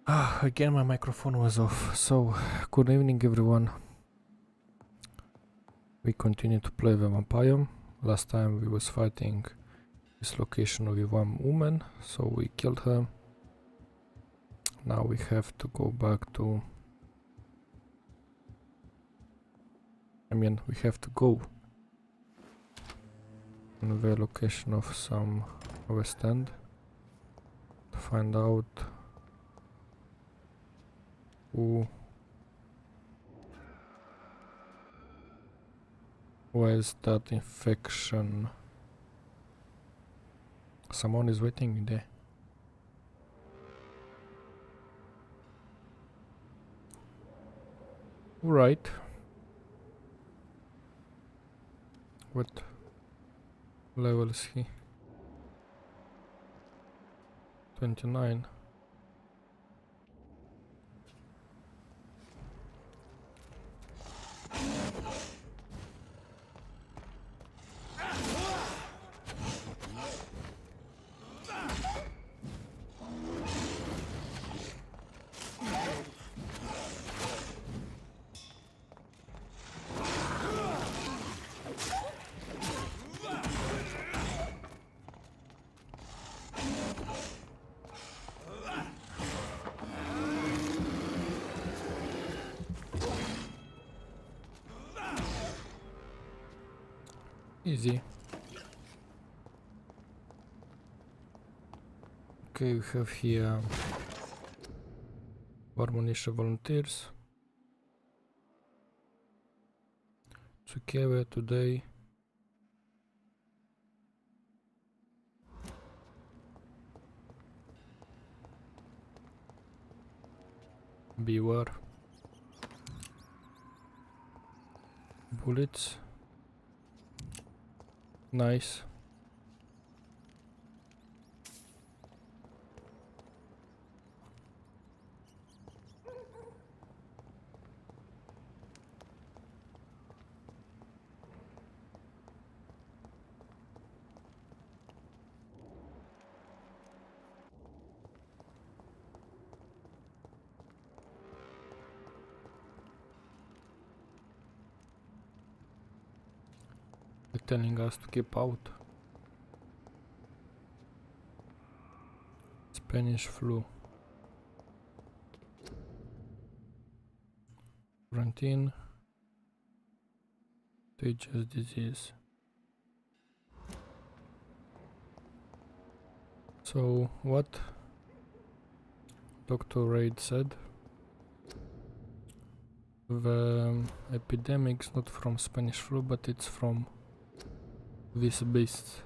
Again my microphone was off. So, good evening everyone. We continue to play the Vampyr. Last time we was fighting this location with one woman, so we killed her. Now we have to go back to... we have to go in the location of some West End to find out who has that infection. Someone is waiting there. Right. What level is he? 29. Easy. Okay, we have here Warmonisha volunteers together today. Beware. Bullets. Nice. They're telling us to keep out. Spanish flu. Quarantine. Contagious disease. So what Dr. Raid said? The epidemic's not from Spanish flu, but it's from these beasts.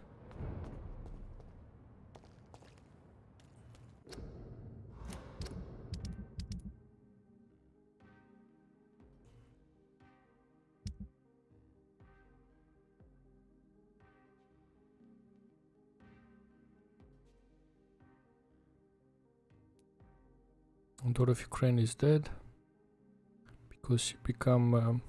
Dorothy Crane is dead because she became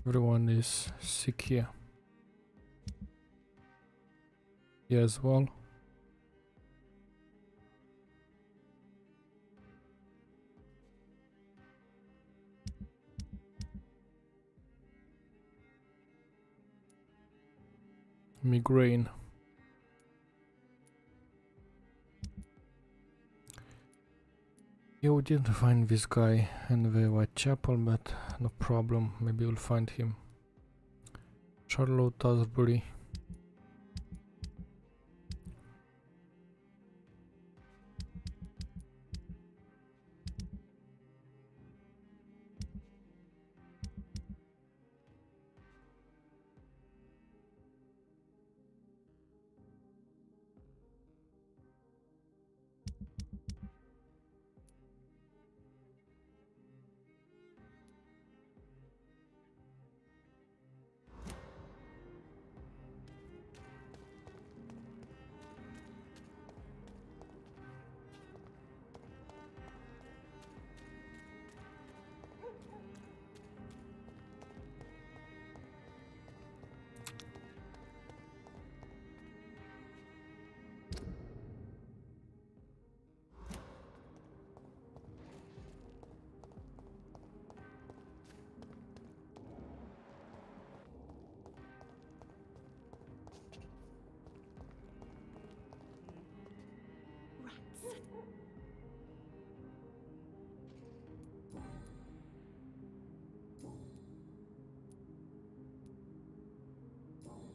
everyone is sick here. Here as well. Migraine. Yeah, we didn't find this guy in the Whitechapel, but no problem, maybe we'll find him. Charlotte Asbury.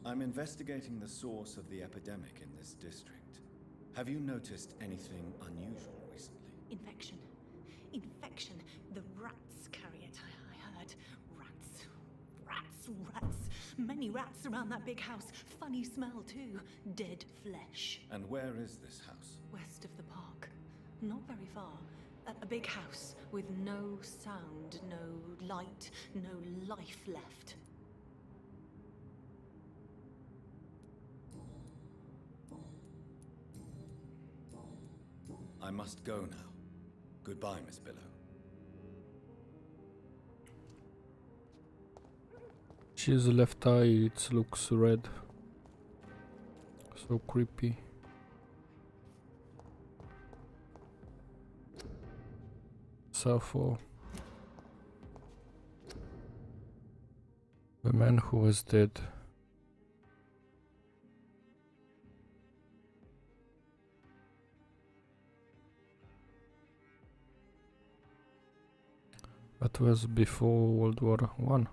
I'm investigating the source of the epidemic in this district. Have you noticed anything unusual recently? Infection. Infection. The rats carry it, I heard. Rats. Rats, rats. Many rats around that big house. Funny smell, too. Dead flesh. And where is this house? West of the park. Not very far. A big house with no sound, no light, no life left. I must go now. Goodbye, Miss Billow. She's left eye, it looks red. So creepy. Sappho. The man who was dead. That was before World War One.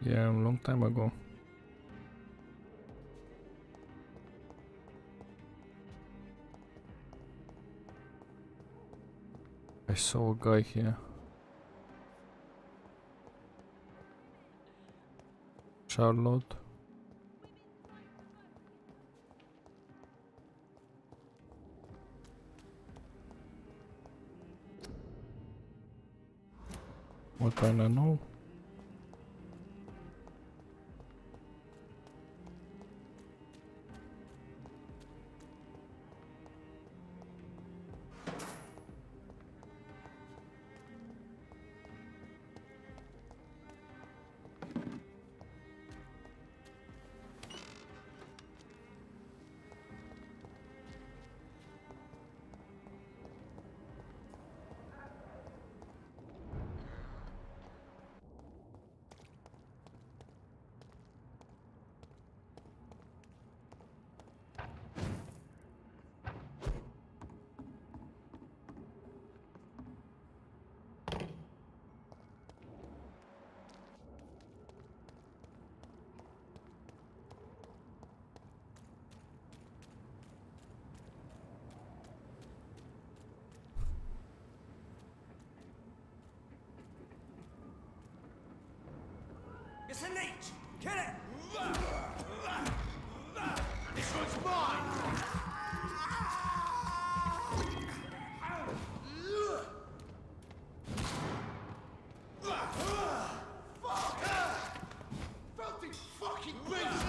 Yeah, a long time ago. I saw a guy here. Charlotte. What I know? It's a leech! Kill it! This one's mine! Filthy fucking beast!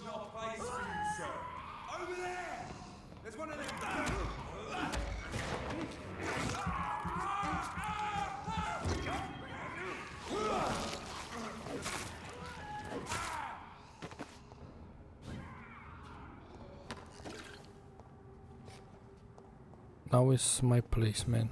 You're mine! Over there! There's one of them! Now is my place, man.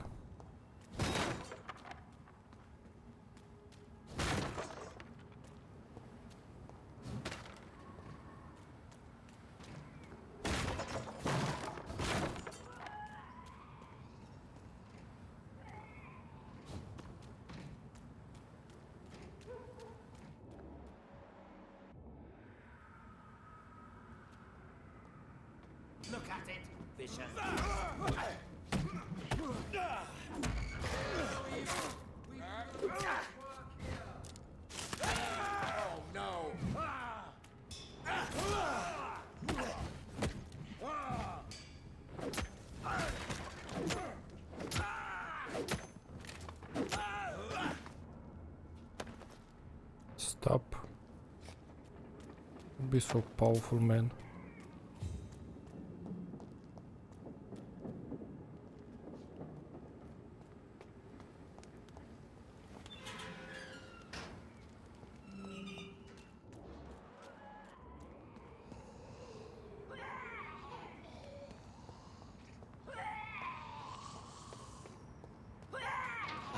Look at it, vicious. Oh no! Stop. Don't be so powerful, man.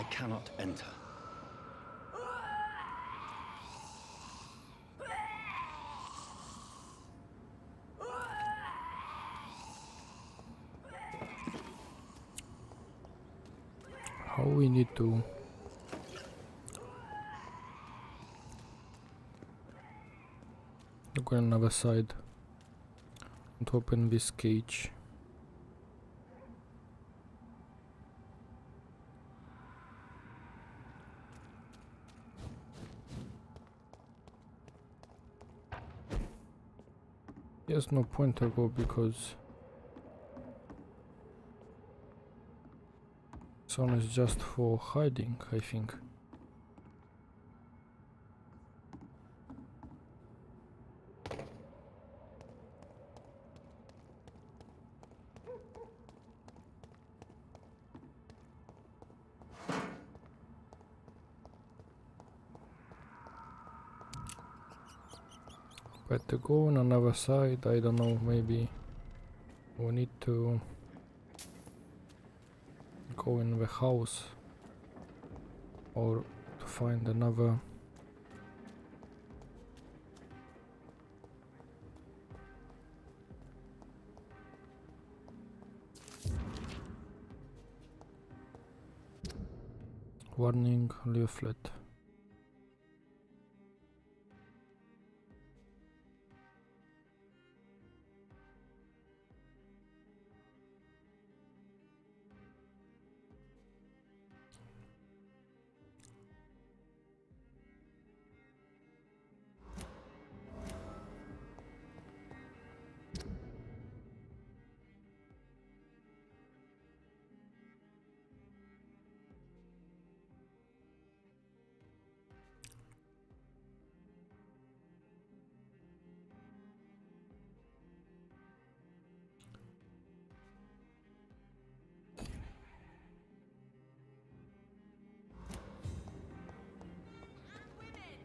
cannot enter. How we need to go on another side and open this cage. There's no point to go because this one is just for hiding, I think. But to go on another side, I don't know, maybe we need to go in the house or to find another warning leaflet.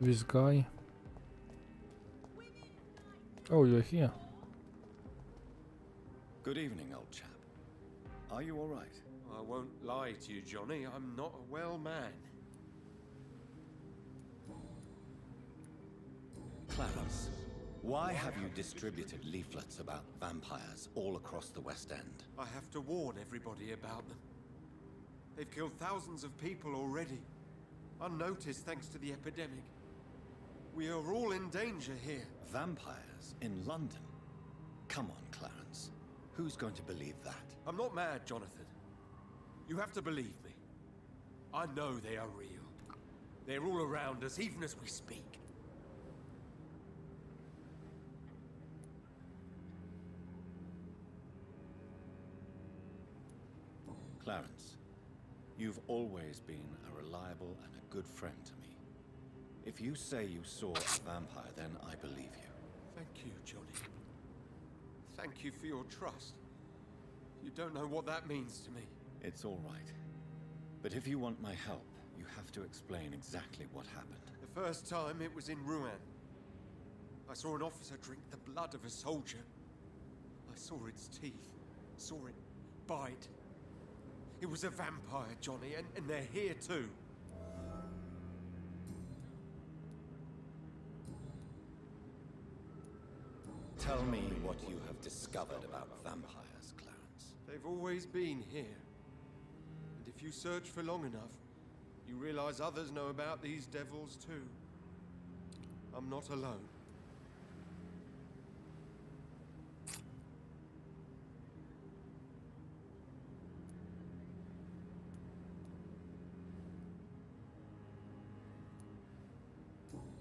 This guy. Oh, you're here. Good evening, old chap. Are you all right? I won't lie to you, Johnny. I'm not a well man. Clarence, why have you distributed leaflets about vampires all across the West End? I have to warn everybody about them. They've killed thousands of people already, unnoticed thanks to the epidemic. We are all in danger here. Vampires in London? Come on, Clarence. Who's going to believe that? I'm not mad, Jonathan. You have to believe me. I know they are real. They're all around us, even as we speak. Clarence, you've always been a reliable and a good friend to me. If you say you saw a vampire, then I believe you. Thank you, Johnny. Thank you for your trust. You don't know what that means to me. It's all right. But if you want my help, you have to explain exactly what happened. The first time it was in Rouen. I saw an officer drink the blood of a soldier. I saw its teeth, saw it bite. It was a vampire, Johnny, and they're here too. Tell me what you have discovered about vampires, Clarence. They've always been here. And if you search for long enough, you realize others know about these devils too. I'm not alone.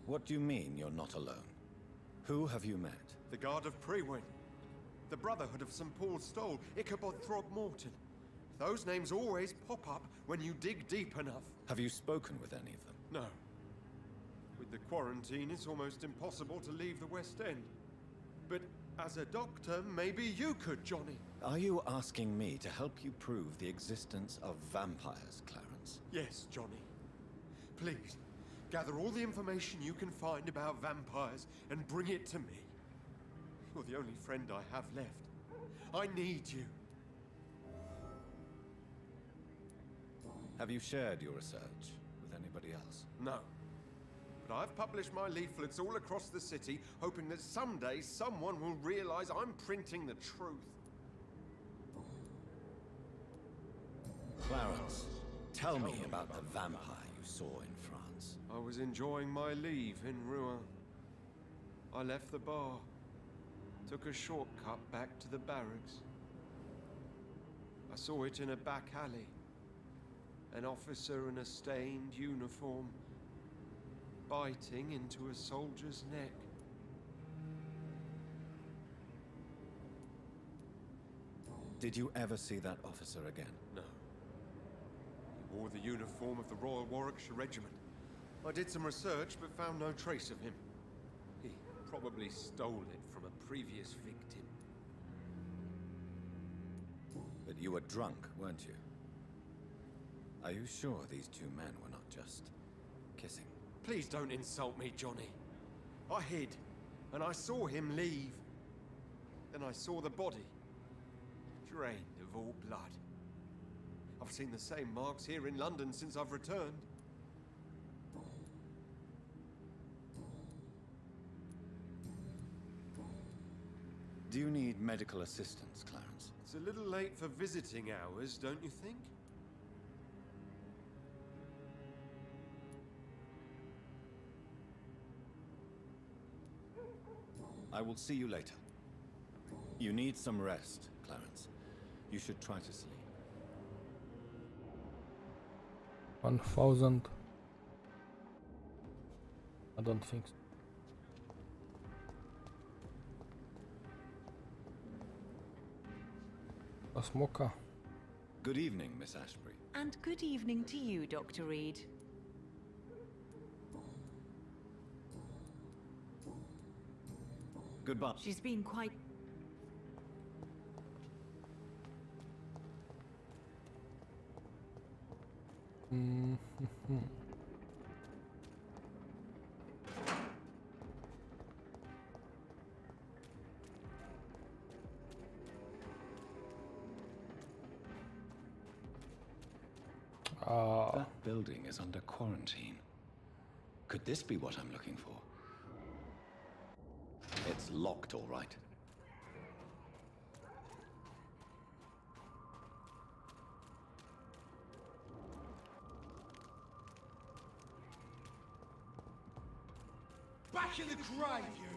What do you mean you're not alone? Who have you met? The Guard of Prewin. The Brotherhood of St. Paul's Stole. Ichabod Throgmorton. Those names always pop up when you dig deep enough. Have you spoken with any of them? No. With the quarantine, it's almost impossible to leave the West End. But as a doctor, maybe you could, Johnny. Are you asking me to help you prove the existence of vampires, Clarence? Yes, Johnny. Please, gather all the information you can find about vampires and bring it to me. You're the only friend I have left. I need you. Have you shared your research with anybody else? No. But I've published my leaflets all across the city, hoping that someday someone will realize I'm printing the truth. Clarence, tell me about the vampire you saw in France. I was enjoying my leave in Rouen. I left the bar, took a shortcut back to the barracks. I saw it in a back alley. An officer in a stained uniform, biting into a soldier's neck. Did you ever see that officer again? No. He wore the uniform of the Royal Warwickshire Regiment. I did some research, but found no trace of him. He probably stole it from a previous victim. But you were drunk, weren't you? Are you sure these two men were not just kissing? Please don't insult me, Johnny. I hid, and I saw him leave. Then I saw the body, drained of all blood. I've seen the same marks here in London since I've returned. Do you need medical assistance, Clarence? It's a little late for visiting hours, don't you think? I will see you later. You need some rest, Clarence. You should try to sleep. 1000. I don't think so. A smoker. Good evening, Miss Ashbury. And good evening to you, Dr. Reed. Goodbye. She's been quite... That building is under quarantine. Could this be what I'm looking for? It's locked, all right. Back in the grave, you!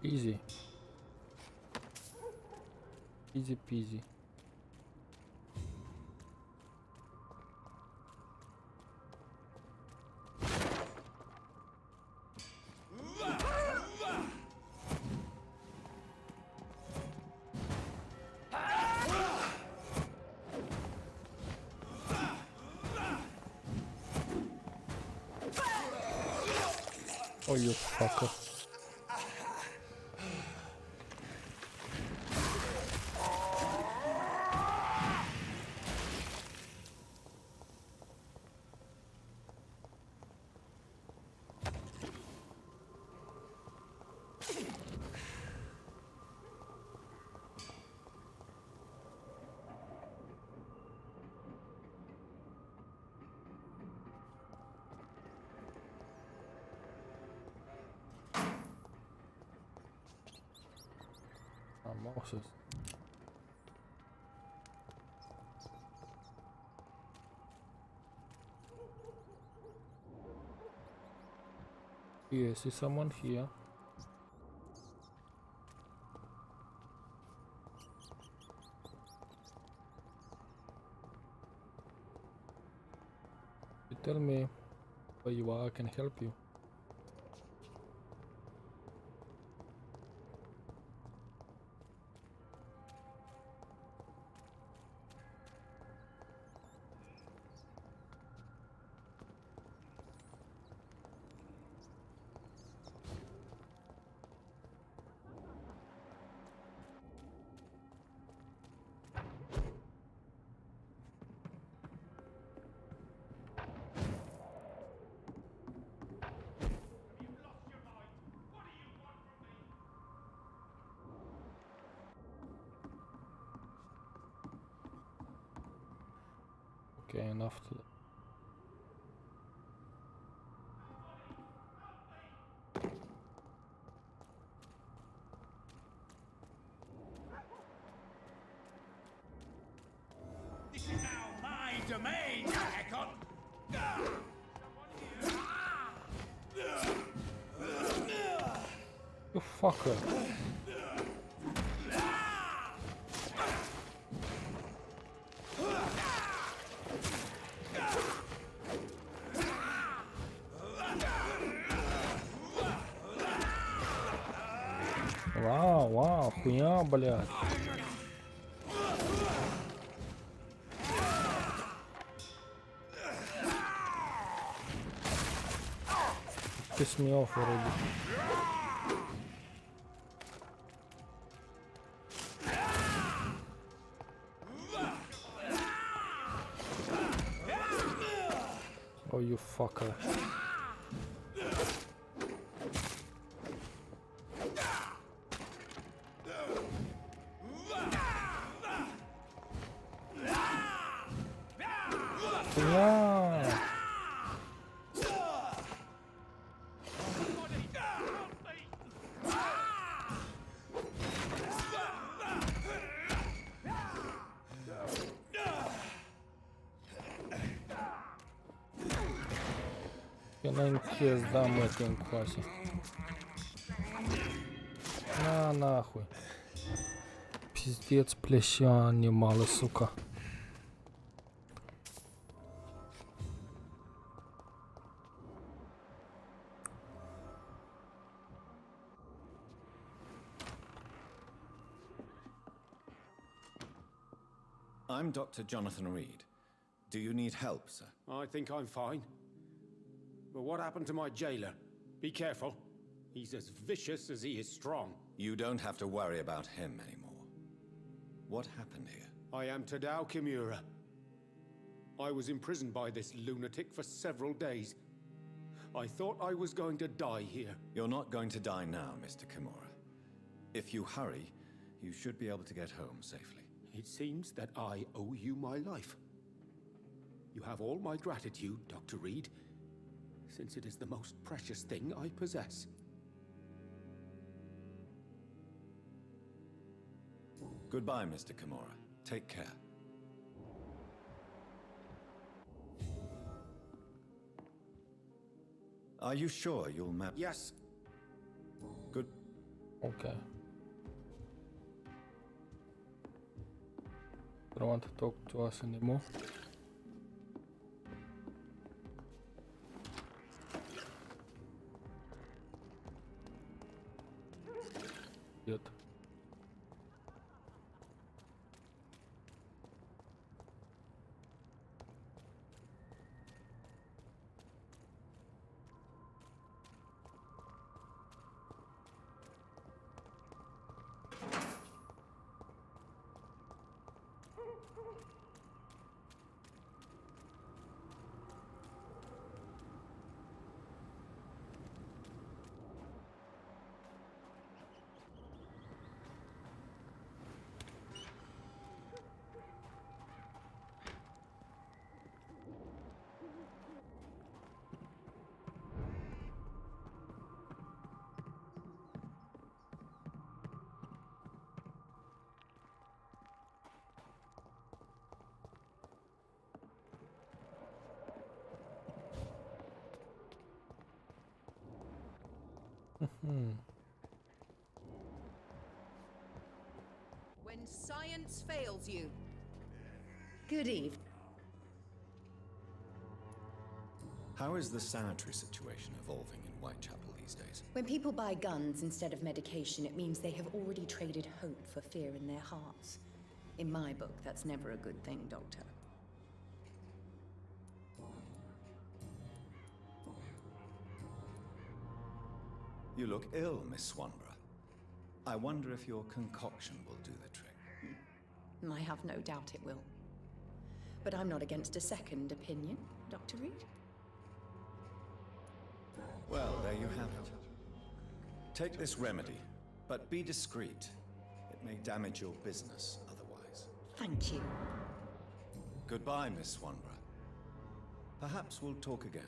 Easy. Easy peasy. Oh, you fucker. Mouses. Yes, is someone here? You tell me where you are, I can help you. Okay, enough to... This is now my domain, Ekon! You fucker! Вау, хуя, блядь. Piss me off already. Oh, you fucker. Yeah. Пенаньке сдам этим классе. На нахуй. Пиздец, плеща немало, сука. I'm Dr. Jonathan Reed. Do you need help, sir? I think I'm fine. But what happened to my jailer? Be careful. He's as vicious as he is strong. You don't have to worry about him anymore. What happened here? I am Tadao Kimura. I was imprisoned by this lunatic for several days. I thought I was going to die here. You're not going to die now, Mr. Kimura. If you hurry, you should be able to get home safely. It seems that I owe you my life. You have all my gratitude, Dr. Reed, since it is the most precious thing I possess. Goodbye, Mr. Kimura. Take care. Are you sure you'll Yes. Good. Okay. Don't want to talk to us anymore. Yet. When science fails you. Good evening. How is the sanitary situation evolving in Whitechapel these days? When people buy guns instead of medication, it means they have already traded hope for fear in their hearts. In my book, that's never a good thing, Doctor. You look ill, Miss Swanborough. I wonder if your concoction will do the trick. I have no doubt it will. But I'm not against a second opinion, Dr. Reed. Well, there you have it. Take this remedy, but be discreet. It may damage your business otherwise. Thank you. Goodbye, Miss Swanborough. Perhaps we'll talk again.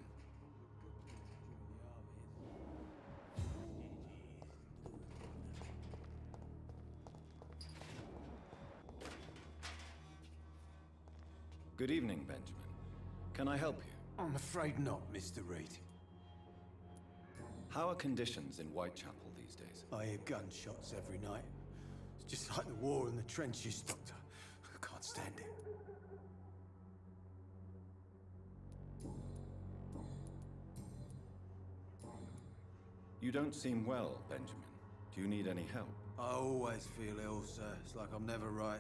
Good evening, Benjamin. Can I help you? I'm afraid not, Mr. Reed. How are conditions in Whitechapel these days? I hear gunshots every night. It's just like the war in the trenches, Doctor. I can't stand it. You don't seem well, Benjamin. Do you need any help? I always feel ill, sir. It's like I'm never right.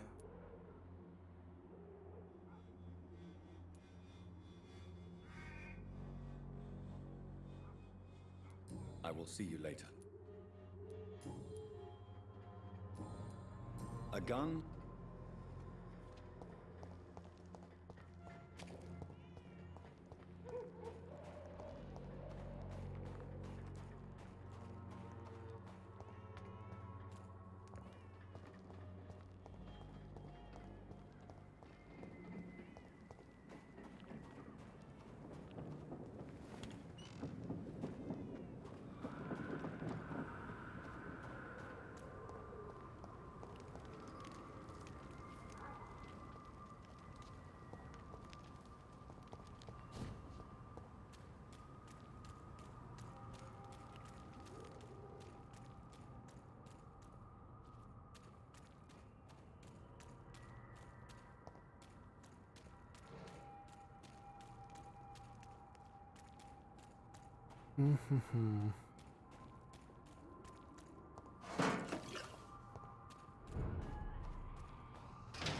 I will see you later. A gun?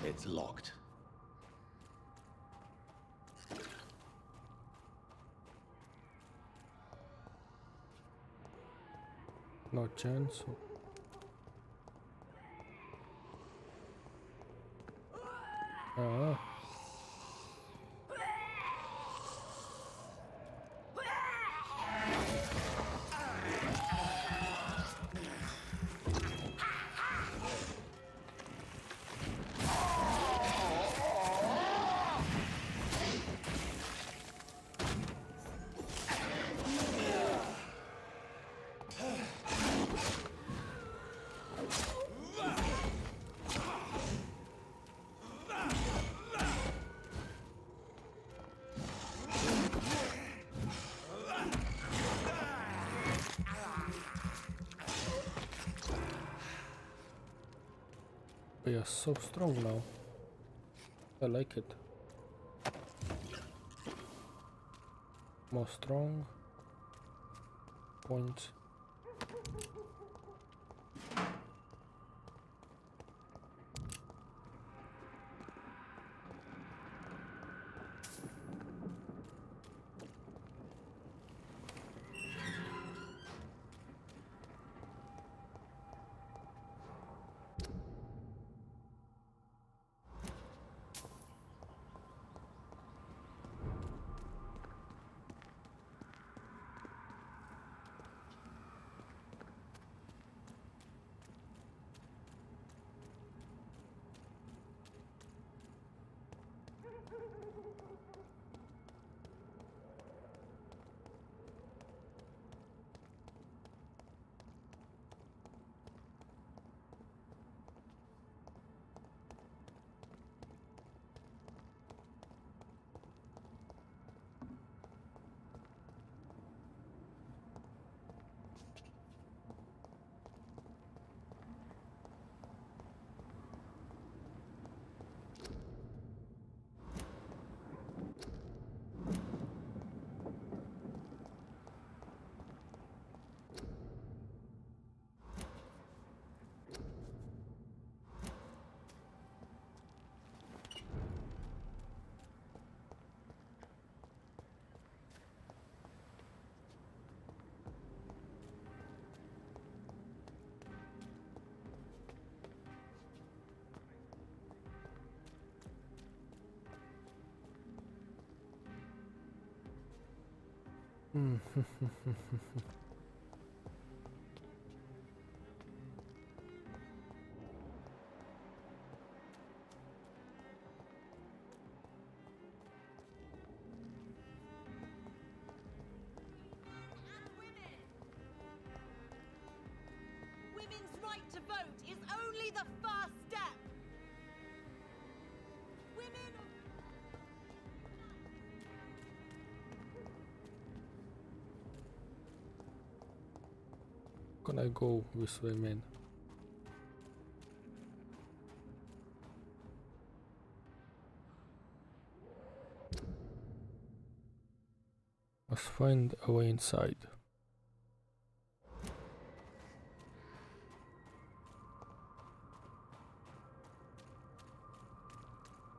It's locked. No chance. Ah. They are so strong now. I like it. More strong. Points. right to vote is only the first step. Women of Can I go with women? Must find a way inside.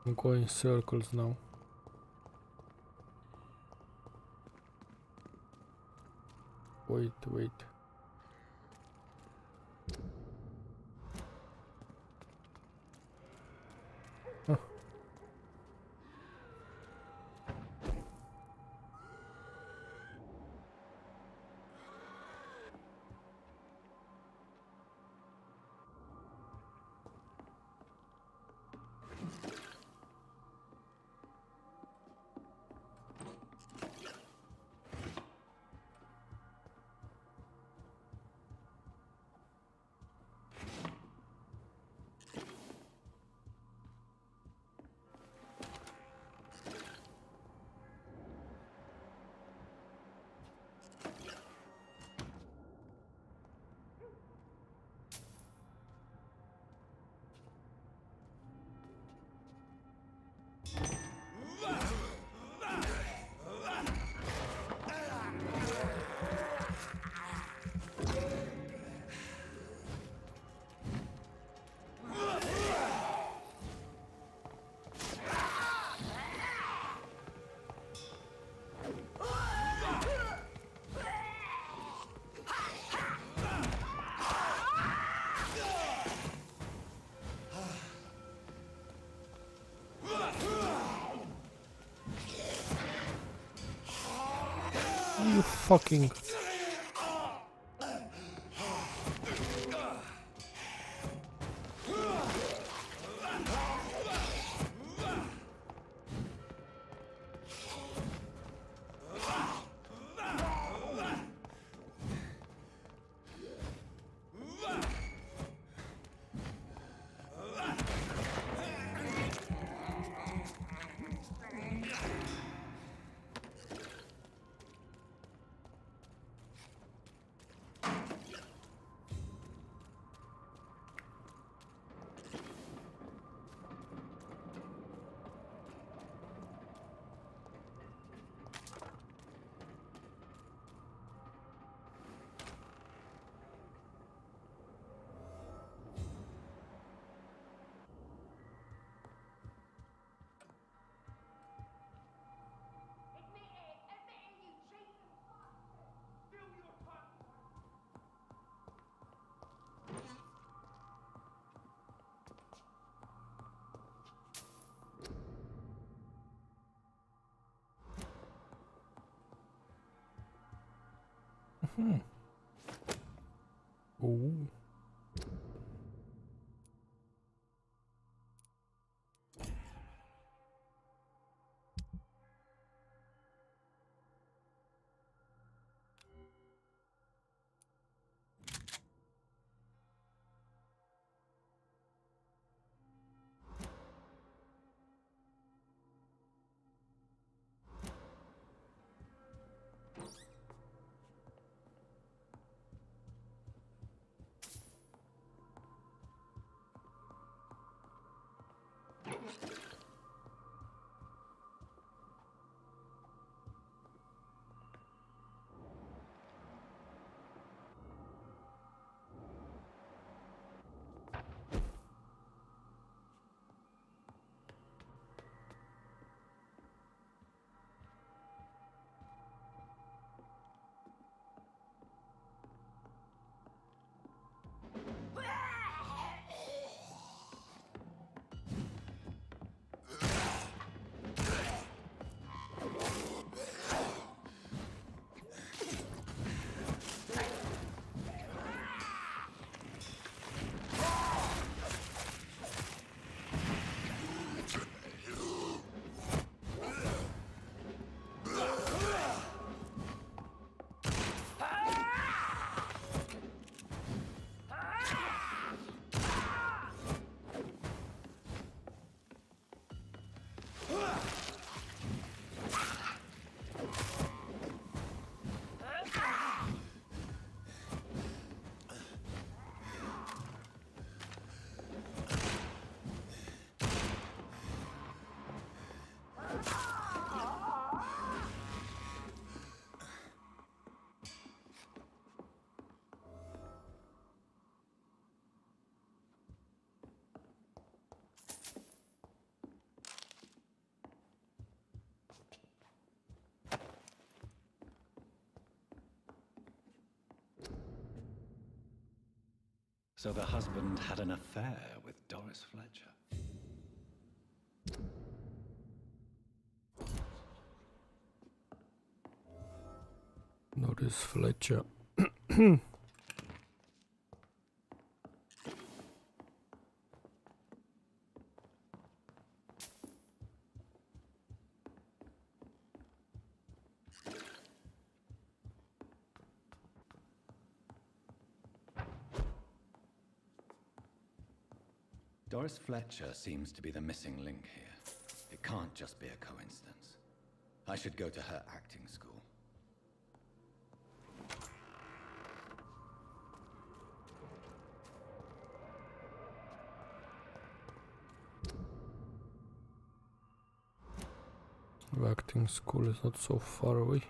I'm going circles now. Wait. Huh. You fucking... Ooh. So the husband had an affair with Doris Fletcher. Doris Fletcher. Doris Fletcher seems to be the missing link here. It can't just be a coincidence. I should go to her acting school. The acting school is not so far away.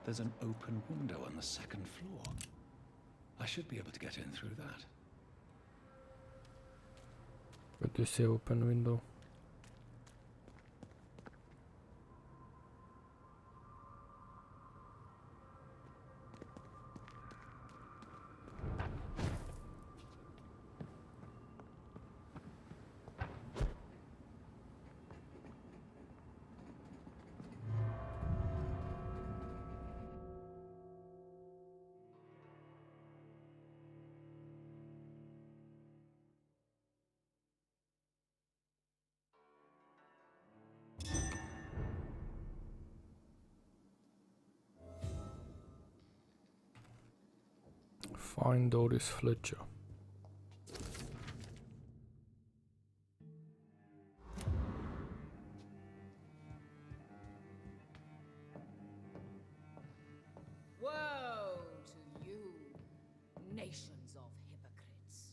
There's an open window on the second floor. I should be able to get in through that. But you see open window. Find Doris Fletcher. Woe to you, nations of hypocrites.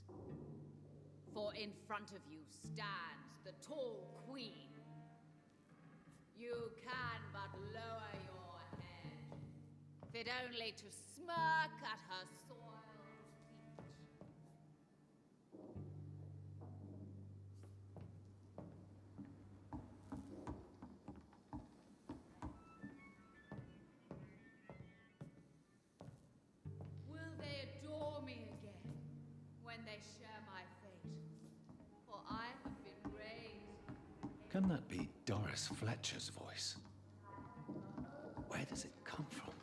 For in front of you stands the tall queen. You can but lower your head, fit only to smirk at her soiled feet. Will they adore me again when they share my fate? For I have been raised. Can that be Doris Fletcher's voice? Where does it come from?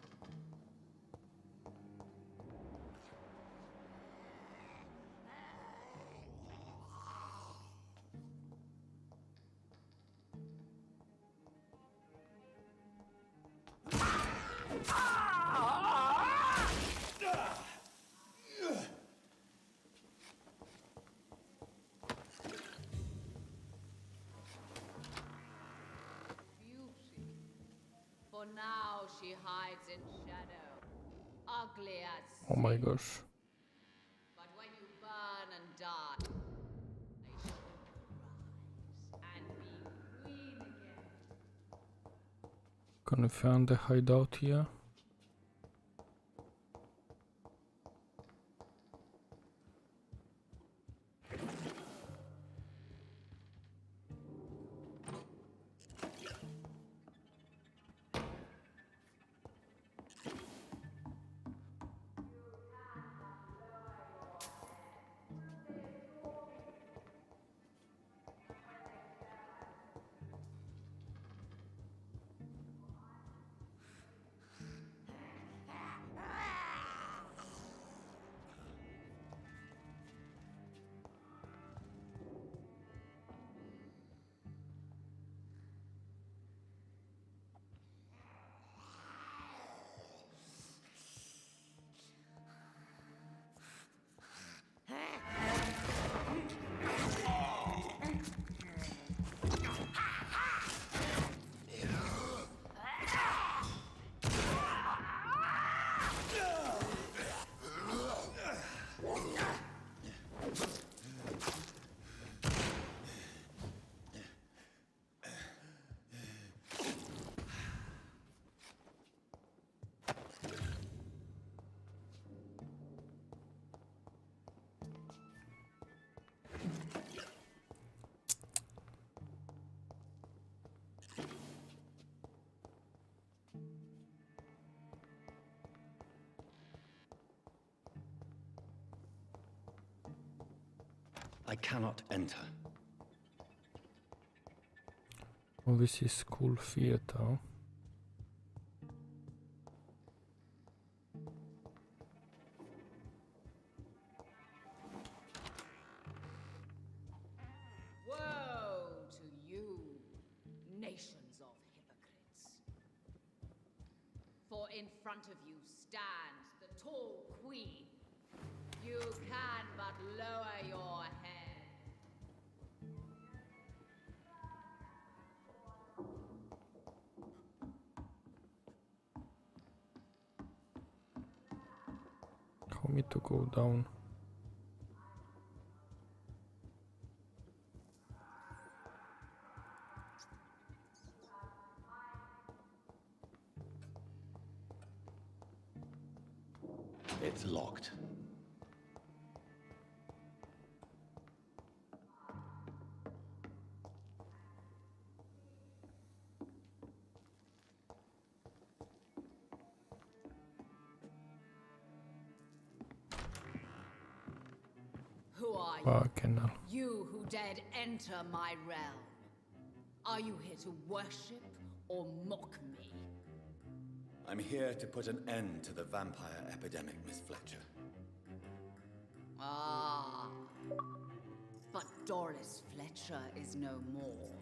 Beauty. For now she hides in shadow, ugly as Oh my sin. gosh. But when you burn and die, I shall rise and be queen again. Can we find the hideout here? I cannot enter. Well, this is school theater. Woe to you, nations of hypocrites. For in front of you stands the tall queen. You can but lower your head. How me to go down? It's locked. Who are you? Canal. You who dared enter my realm. Are you here to worship or mock me? I'm here to put an end to the vampire epidemic, Miss Fletcher. Ah. But Doris Fletcher is no more.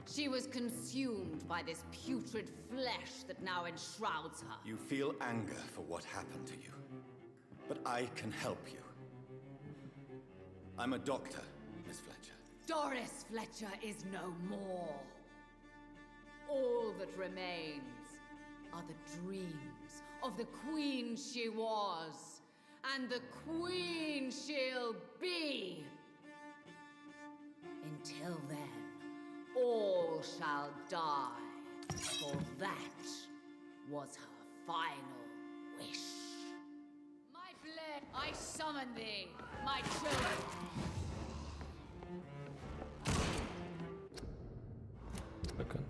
She was consumed by this putrid flesh that now enshrouds her. You feel anger for what happened to you. But I can help you. I'm a doctor, Miss Fletcher. Doris Fletcher is no more. All that remains are the dreams of the queen she was, and the queen she'll be. Until then, all shall die, for that was her final wish. My blade, I summon thee, my children. Second.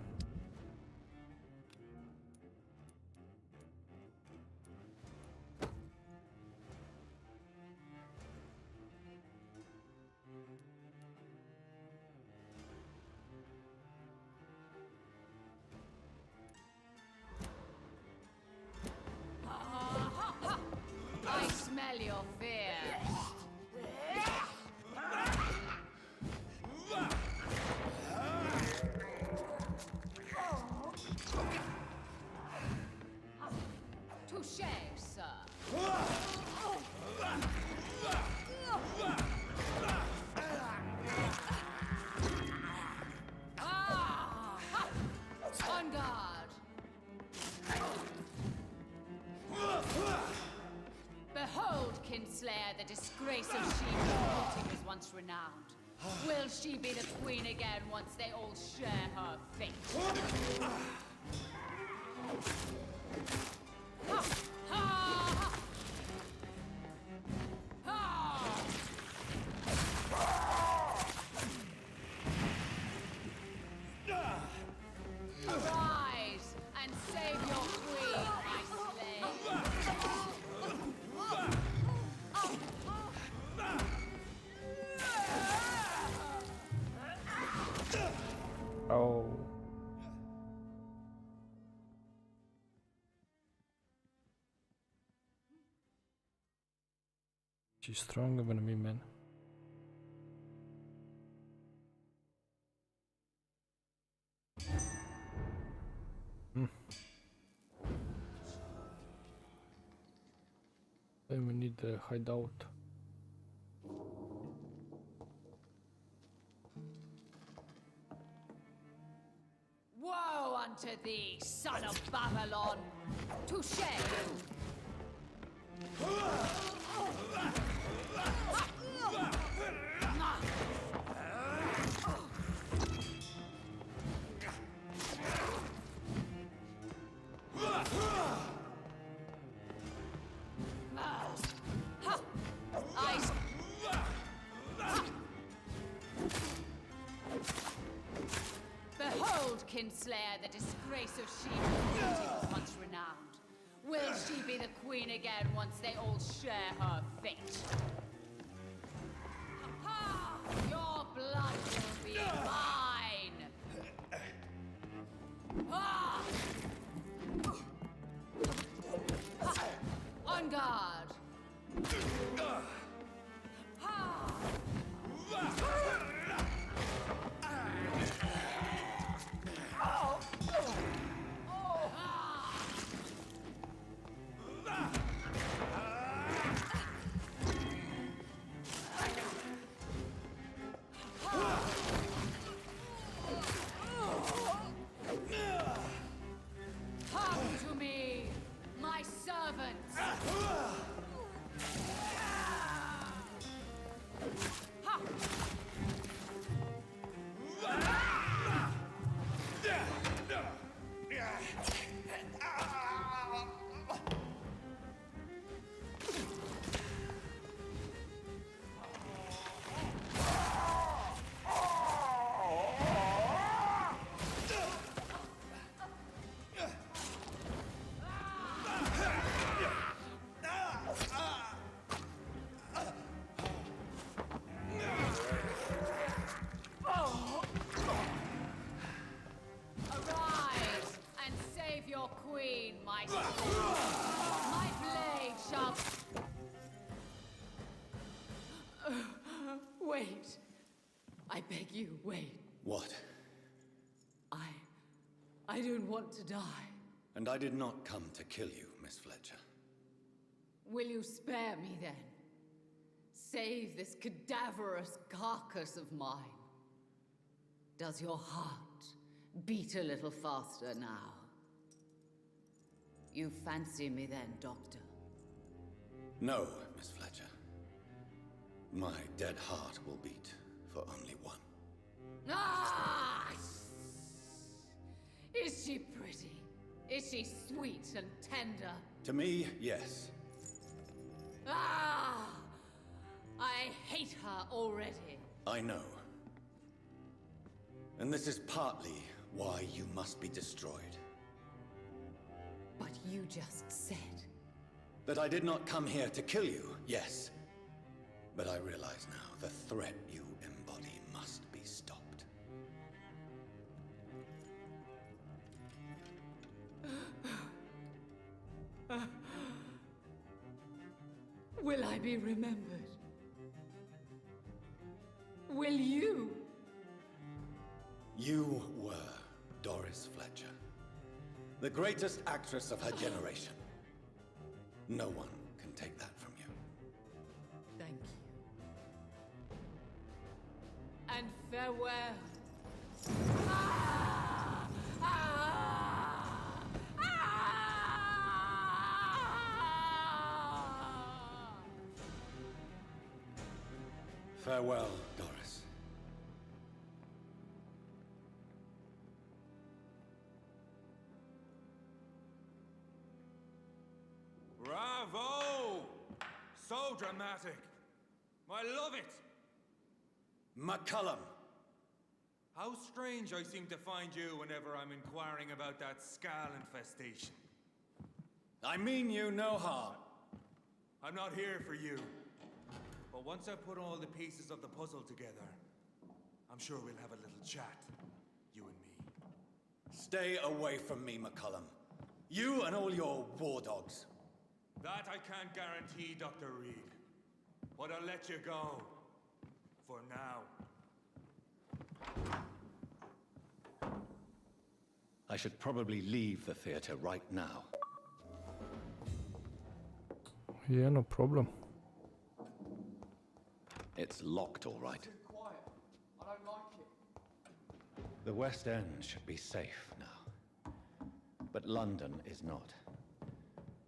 I smell your fear. Touché, sir. On guard. Behold, Kinslayer, the disgrace of she whose beauty was once renowned. Will she be the queen again once they all share her fate? Ha! Ha! Ha! Arise and save your queen, my slave. Oh. She's stronger than me, man. Then we need the hideout. Woe unto thee, son of Babylon! Touché! Behold, Kinslayer, the disgrace of she whose beauty was once renowned. Will she be the queen again once they all share her fate? Ha! blood will be mine! Ah! On guard! Come to me, my servants! Ha! Arise and save your queen, my son. My blade shall... Wait. I beg you, wait. What? I don't want to die. And I did not come to kill you, Miss Fletcher. Will you spare me then? Save this cadaverous carcass of mine. Does your heart beat a little faster now? You fancy me then, Doctor? No, Miss Fletcher. My dead heart will beat for only one. Ah! Is she pretty? Is she sweet and tender? To me, yes. Ah! I hate her already. I know. And this is partly why you must be destroyed. But you just said... That I did not come here to kill you, yes. But I realize now the threat you embody must be stopped. Will I be remembered? Will you? You were Doris Fletcher, the greatest actress of her generation. No one can take that from you. Thank you. And farewell. Ah! Ah! Ah! Farewell, Doris. Bravo! So dramatic. I love it. McCullum! How strange I seem to find you whenever I'm inquiring about that Skal infestation. I mean you no harm. I'm not here for you. But once I put all the pieces of the puzzle together, I'm sure we'll have a little chat, you and me. Stay away from me, McCullum. You and all your war dogs. That I can't guarantee, Dr. Reed. But I'll let you go. For now. I should probably leave the theater right now. Yeah, no problem. It's locked, all right. Too quiet. I don't like it. The West End should be safe now. But London is not.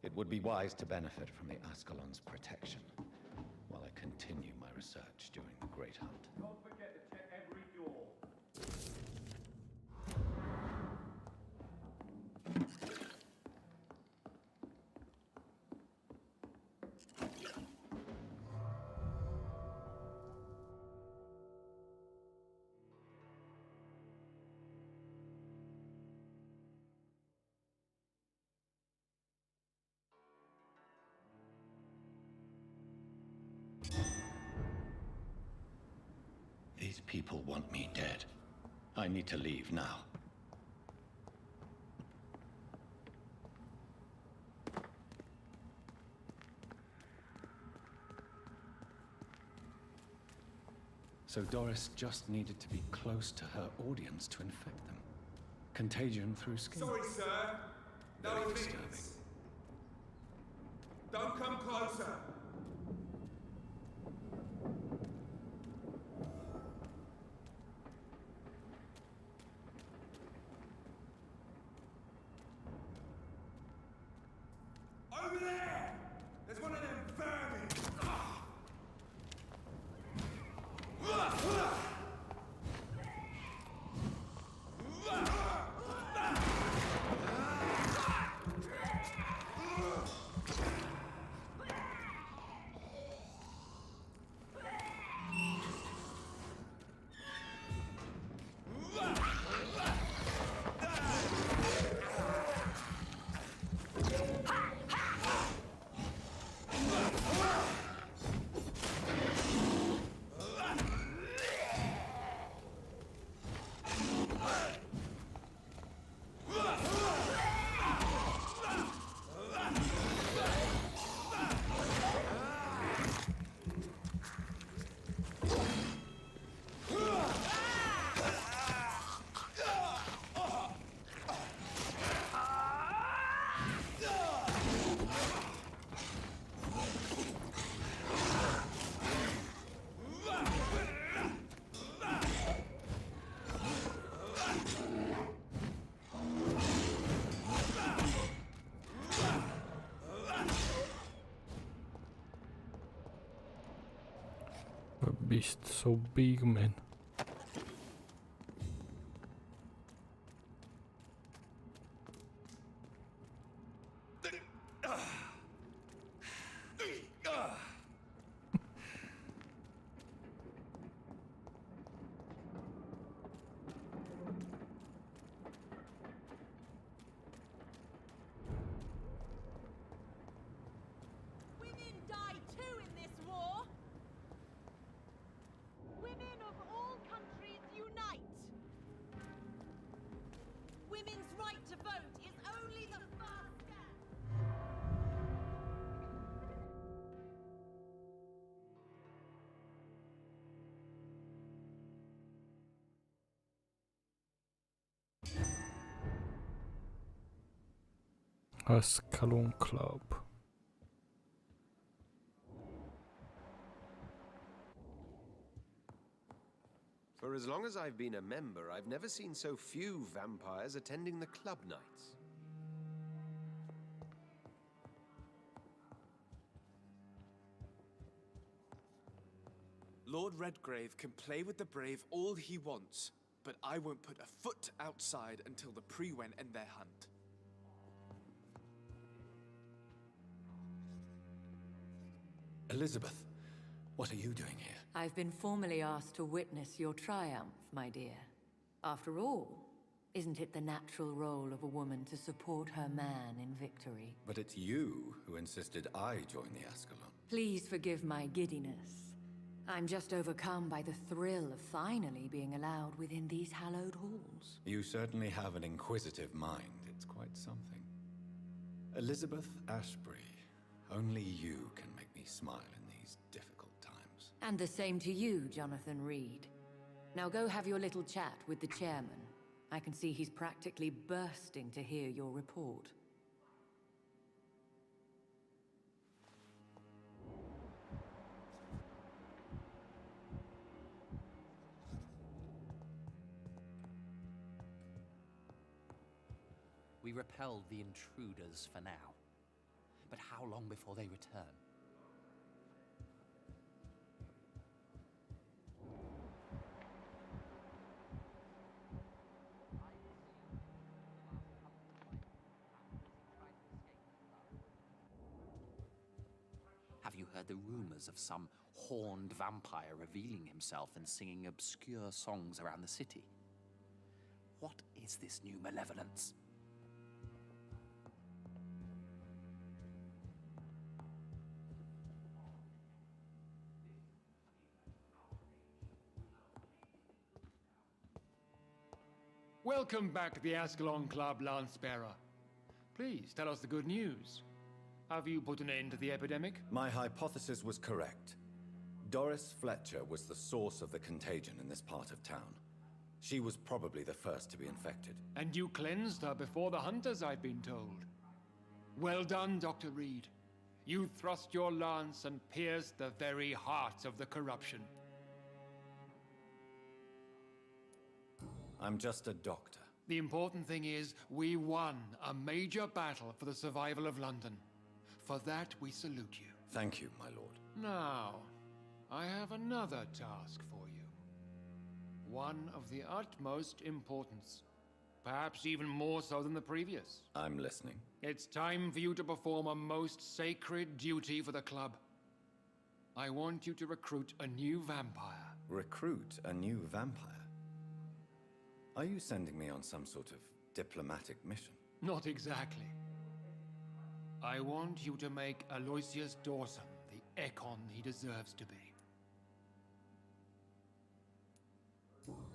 It would be wise to benefit from the Ascalon's protection while I continue my research during the Great Hunt. Don't forget to check every door. These people want me dead. I need to leave now. So Doris just needed to be close to her audience to infect them. Contagion through skin. Sorry, sir. No Very offense. disturbing. Don't come closer. Over there! There's one of them vermin! A beast so big, man. Women die too in this war! Women of all countries unite! Women's right to vote is only the first step! Ascalon Club. For as long as I've been a member, I've never seen so few vampires attending the club nights. Lord Redgrave can play with the brave all he wants, but I won't put a foot outside until the Pre-Wen end their hunt. Elizabeth, what are you doing here? I've been formally asked to witness your triumph, my dear. After all, isn't it the natural role of a woman to support her man in victory? But it's you who insisted I join the Ascalon. Please forgive my giddiness. I'm just overcome by the thrill of finally being allowed within these hallowed halls. You certainly have an inquisitive mind. It's quite something. Elizabeth Ashbury, only you can make me smile in these difficult times. And the same to you, Jonathan Reed. Now go have your little chat with the chairman. I can see he's practically bursting to hear your report. We repelled the intruders for now. But how long before they return? Have you heard the rumors of some horned vampire revealing himself and singing obscure songs around the city? What is this new malevolence? Welcome back to the Ascalon Club, Lance-Bearer. Please, tell us the good news. Have you put an end to the epidemic? My hypothesis was correct. Doris Fletcher was the source of the contagion in this part of town. She was probably the first to be infected. And you cleansed her before the hunters, I've been told. Well done, Dr. Reed. You thrust your lance and pierced the very heart of the corruption. I'm just a doctor. The important thing is, we won a major battle for the survival of London. For that, we salute you. Thank you, my lord. Now, I have another task for you. One of the utmost importance. Perhaps even more so than the previous. I'm listening. It's time for you to perform a most sacred duty for the club. I want you to recruit a new vampire. Recruit a new vampire? Are you sending me on some sort of diplomatic mission? Not exactly. I want you to make Aloysius Dawson the Ekon he deserves to be.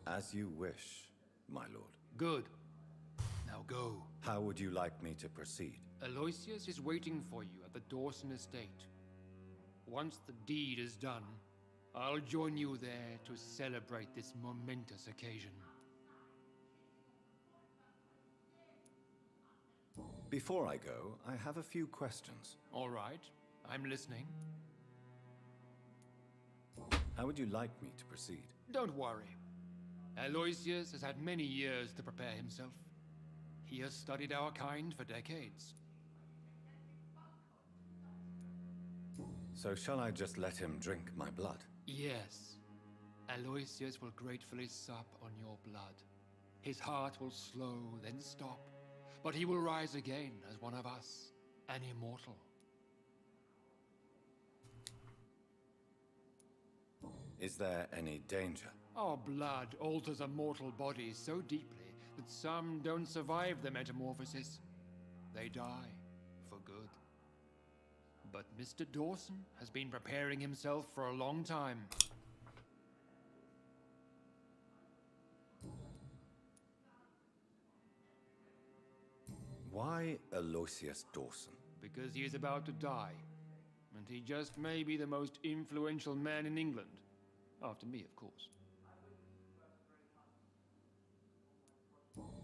As you wish, my lord. Good. Now go. How would you like me to proceed? Aloysius is waiting for you at the Dawson estate. Once the deed is done, I'll join you there to celebrate this momentous occasion. Before I go, I have a few questions. All right, I'm listening. How would you like me to proceed? Don't worry. Aloysius has had many years to prepare himself. He has studied our kind for decades. So shall I just let him drink my blood? Yes. Aloysius will gratefully sup on your blood. His heart will slow, then stop. But he will rise again as one of us, an immortal. Is there any danger? Our blood alters a mortal body so deeply that some don't survive the metamorphosis. They die for good. But Mr. Dawson has been preparing himself for a long time. Why Aloysius Dawson? Because he is about to die. And he just may be the most influential man in England. After me, of course.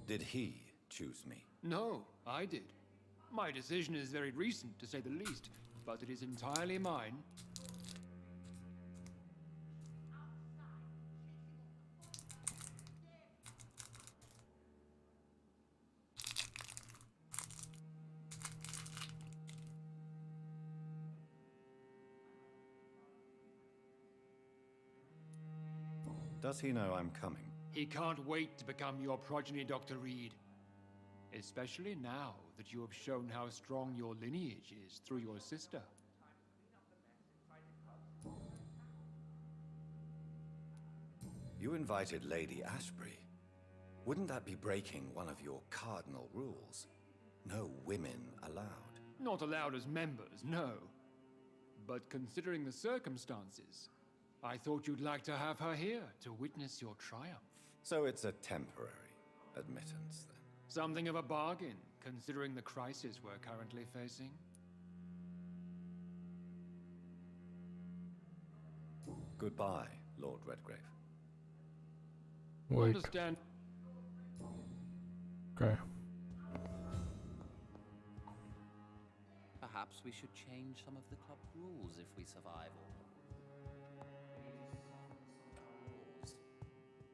Did he choose me? No, I did. My decision is very recent, to say the least, but it is entirely mine. Does he know I'm coming? He can't wait to become your progeny, Dr. Reed. Especially now that you have shown how strong your lineage is through your sister. You invited Lady Ashbury. Wouldn't that be breaking one of your cardinal rules? No women allowed. Not allowed as members, no. But considering the circumstances, I thought you'd like to have her here to witness your triumph. So it's a temporary admittance, then? Something of a bargain, considering the crisis we're currently facing. Goodbye, Lord Redgrave. Wait. Understand? Okay. Perhaps we should change some of the club rules if we survive all.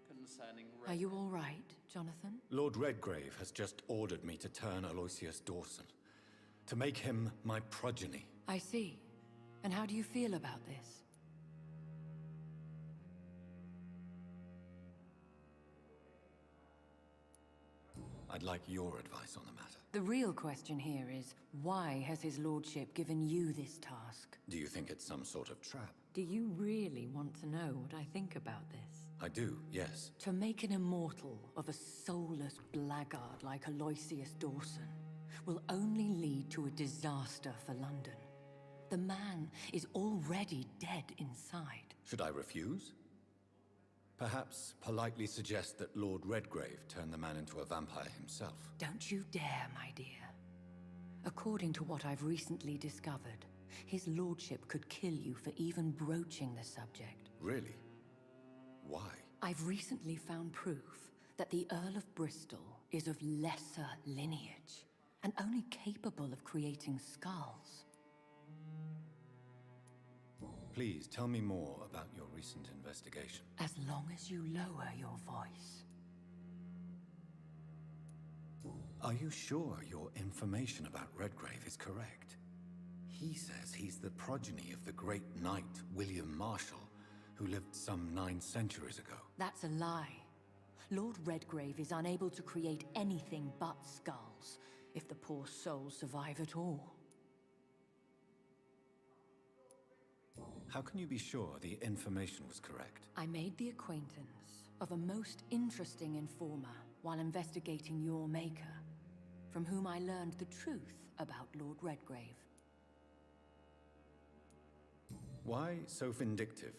Concerning Are you all right, Jonathan? Lord Redgrave has just ordered me to turn Aloysius Dawson, to make him my progeny. I see. And how do you feel about this? I'd like your advice on the matter. The real question here is, why has his lordship given you this task? Do you think it's some sort of trap? Do you really want to know what I think about this? I do, yes. To make an immortal of a soulless blackguard like Aloysius Dawson will only lead to a disaster for London. The man is already dead inside. Should I refuse? Perhaps politely suggest that Lord Redgrave turned the man into a vampire himself. Don't you dare, my dear. According to what I've recently discovered, his lordship could kill you for even broaching the subject. Really? Why? I've recently found proof that the Earl of Bristol is of lesser lineage, and only capable of creating skulls. Please tell me more about your recent investigation. As long as you lower your voice. Are you sure your information about Redgrave is correct? He says he's the progeny of the great knight William Marshall, who lived some 9 centuries ago. That's a lie. Lord Redgrave is unable to create anything but skulls, if the poor soul survive at all. How can you be sure the information was correct? I made the acquaintance of a most interesting informer while investigating your maker, from whom I learned the truth about Lord Redgrave. Why so vindictive?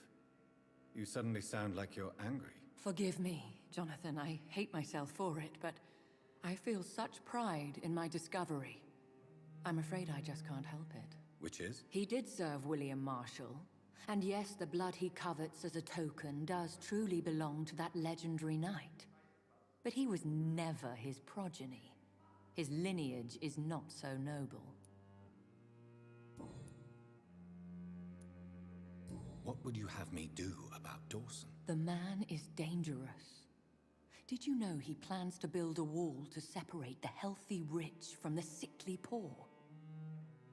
You suddenly sound like you're angry. Forgive me, Jonathan. I hate myself for it, but I feel such pride in my discovery. I'm afraid I just can't help it. Which is? He did serve William Marshall. And yes, the blood he covets as a token does truly belong to that legendary knight. But he was never his progeny. His lineage is not so noble. What would you have me do about Dawson? The man is dangerous. Did you know he plans to build a wall to separate the healthy rich from the sickly poor?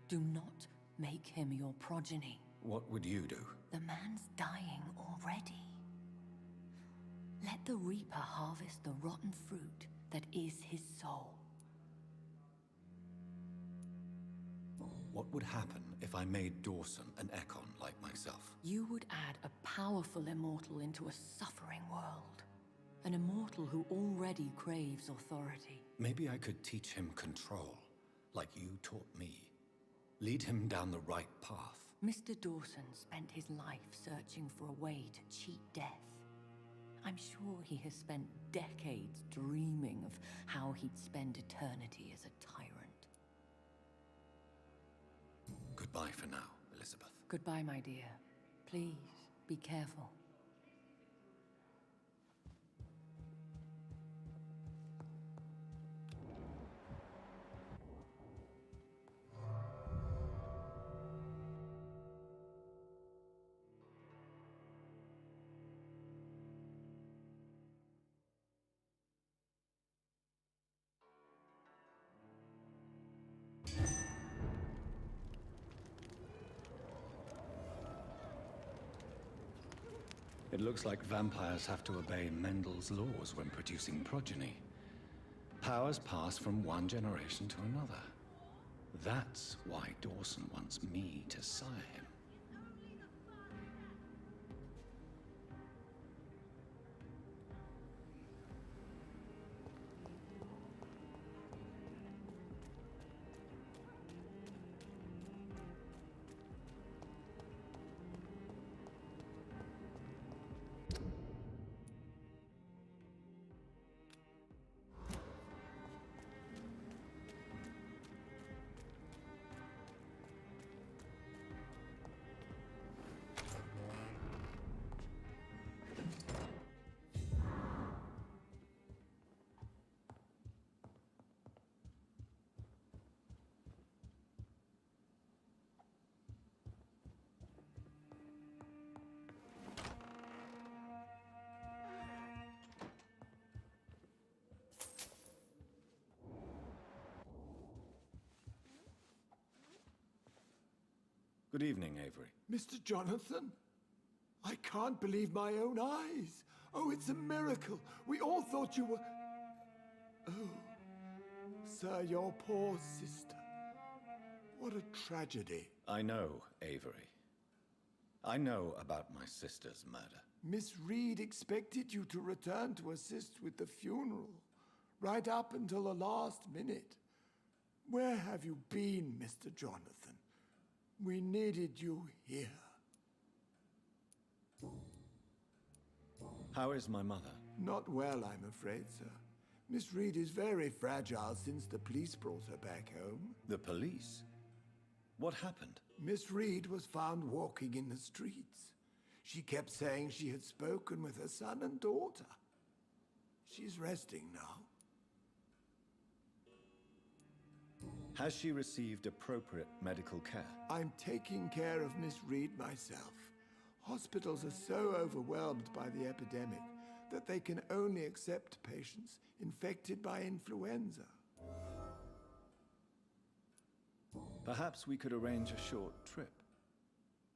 Do not make him your progeny. What would you do? The man's dying already. Let the Reaper harvest the rotten fruit that is his soul. What would happen if I made Dawson an Ekon like myself? You would add a powerful immortal into a suffering world. An immortal who already craves authority. Maybe I could teach him control, like you taught me. Lead him down the right path. Mr. Dawson spent his life searching for a way to cheat death. I'm sure he has spent decades dreaming of how he'd spend eternity as a tyrant. Goodbye for now, Elizabeth. Goodbye, my dear. Please, be careful. It looks like vampires have to obey Mendel's laws when producing progeny. Powers pass from one generation to another. That's why Dawson wants me to sire him. Good evening, Avery. Mr. Jonathan? I can't believe my own eyes. Oh, it's a miracle. We all thought you were... Oh, sir, your poor sister. What a tragedy. I know, Avery. I know about my sister's murder. Miss Reed expected you to return to assist with the funeral, right up until the last minute. Where have you been, Mr. Jonathan? We needed you here. How is my mother? Not well, I'm afraid, sir. Miss Reed is very fragile since the police brought her back home. The police? What happened? Miss Reed was found walking in the streets. She kept saying she had spoken with her son and daughter. She's resting now. Has she received appropriate medical care? I'm taking care of Miss Reed myself. Hospitals are so overwhelmed by the epidemic that they can only accept patients infected by influenza. Perhaps we could arrange a short trip.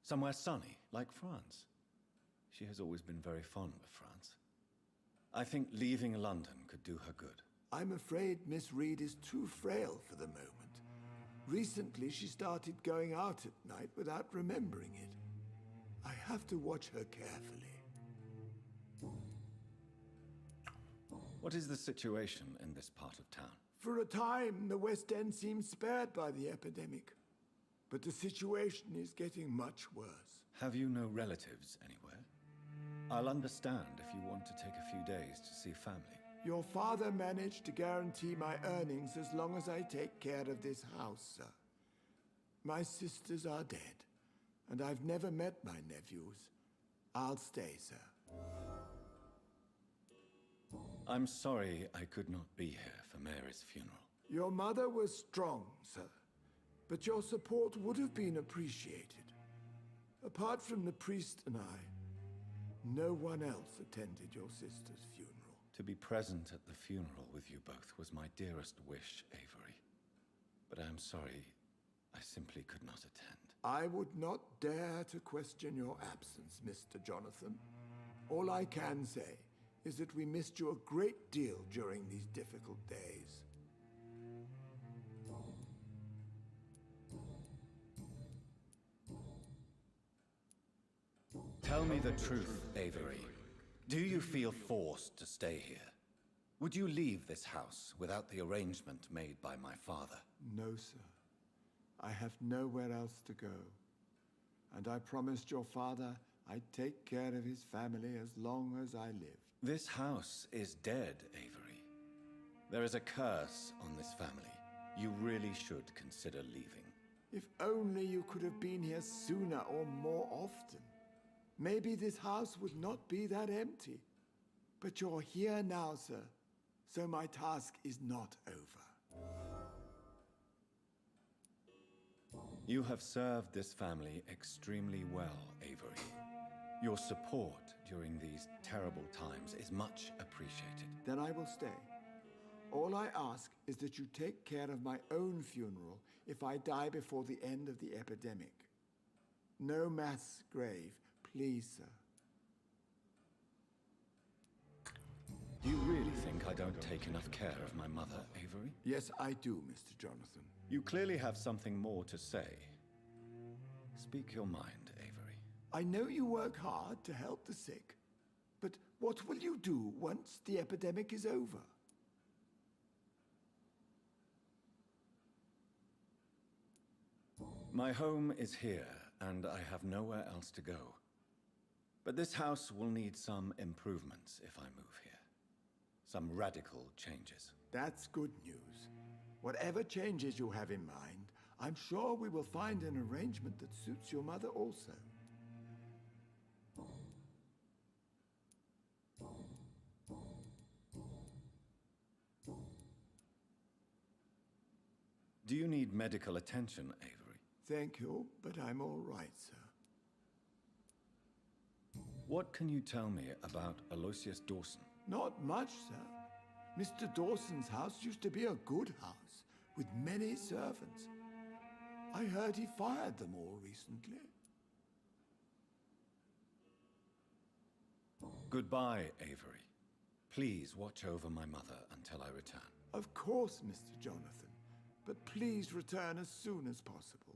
Somewhere sunny, like France. She has always been very fond of France. I think leaving London could do her good. I'm afraid Miss Reed is too frail for the moment. Recently, she started going out at night without remembering it. I have to watch her carefully. What is the situation in this part of town? For a time, the West End seemed spared by the epidemic. But the situation is getting much worse. Have you no relatives anywhere? I'll understand if you want to take a few days to see family. Your father managed to guarantee my earnings as long as I take care of this house, sir. My sisters are dead, and I've never met my nephews. I'll stay, sir. I'm sorry I could not be here for Mary's funeral. Your mother was strong, sir, but your support would have been appreciated. Apart from the priest and I, no one else attended your sister's funeral. To be present at the funeral with you both was my dearest wish, Avery. But I'm sorry, I simply could not attend. I would not dare to question your absence, Mr. Jonathan. All I can say is that we missed you a great deal during these difficult days. Tell me the truth, Avery. Do you feel forced to stay here? Would you leave this house without the arrangement made by my father? No, sir. I have nowhere else to go. And I promised your father I'd take care of his family as long as I lived. This house is dead, Avery. There is a curse on this family. You really should consider leaving. If only you could have been here sooner or more often. Maybe this house would not be that empty. But you're here now, sir. So my task is not over. You have served this family extremely well, Avery. Your support during these terrible times is much appreciated. Then I will stay. All I ask is that you take care of my own funeral if I die before the end of the epidemic. No mass grave, please, sir. Do you really think I don't take enough care of my mother, Avery? Yes, I do, Mr. Jonathan. You clearly have something more to say. Speak your mind, Avery. I know you work hard to help the sick, but what will you do once the epidemic is over? My home is here, and I have nowhere else to go. But this house will need some improvements if I move here. Some radical changes. That's good news. Whatever changes you have in mind, I'm sure we will find an arrangement that suits your mother also. Do you need medical attention, Avery? Thank you, but I'm all right, sir. What can you tell me about Aloysius Dawson? Not much, sir. Mr. Dawson's house used to be a good house, with many servants. I heard he fired them all recently. Goodbye, Avery. Please watch over my mother until I return. Of course, Mr. Jonathan, but please return as soon as possible.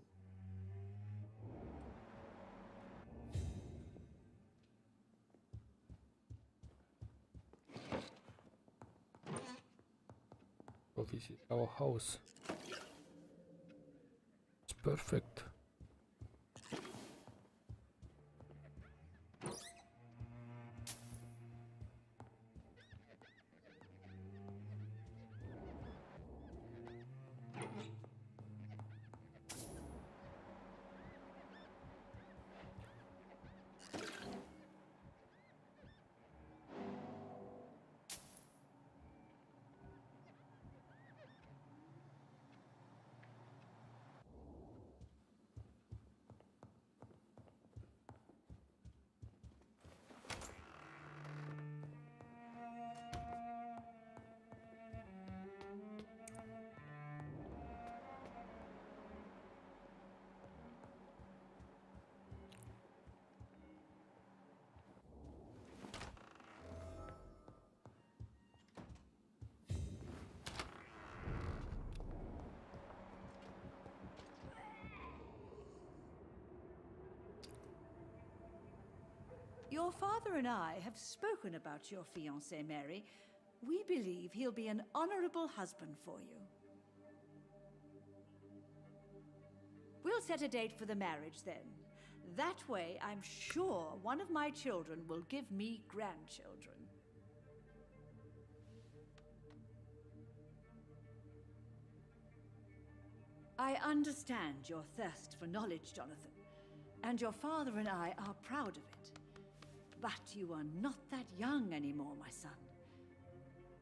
Go visit our house. It's perfect. Your father and I have spoken about your fiancée, Mary. We believe he'll be an honorable husband for you. We'll set a date for the marriage then. That way, I'm sure one of my children will give me grandchildren. I understand your thirst for knowledge, Jonathan, and your father and I are proud of it. But you are not that young anymore, my son.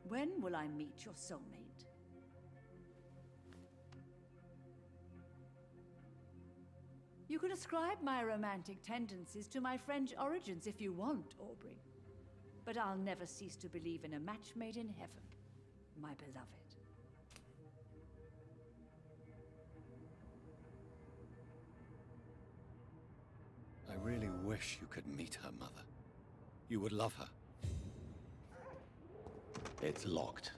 When will I meet your soulmate? You can ascribe my romantic tendencies to my French origins if you want, Aubrey. But I'll never cease to believe in a match made in heaven, my beloved. I really wish you could meet her, Mother. You would love her. It's locked.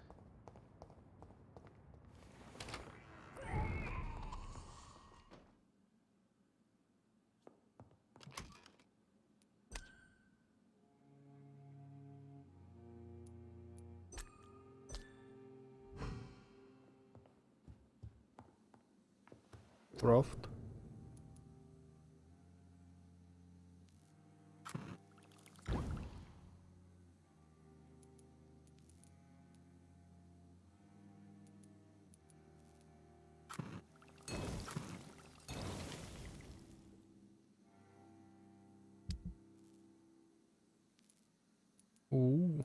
Croft. Ooh.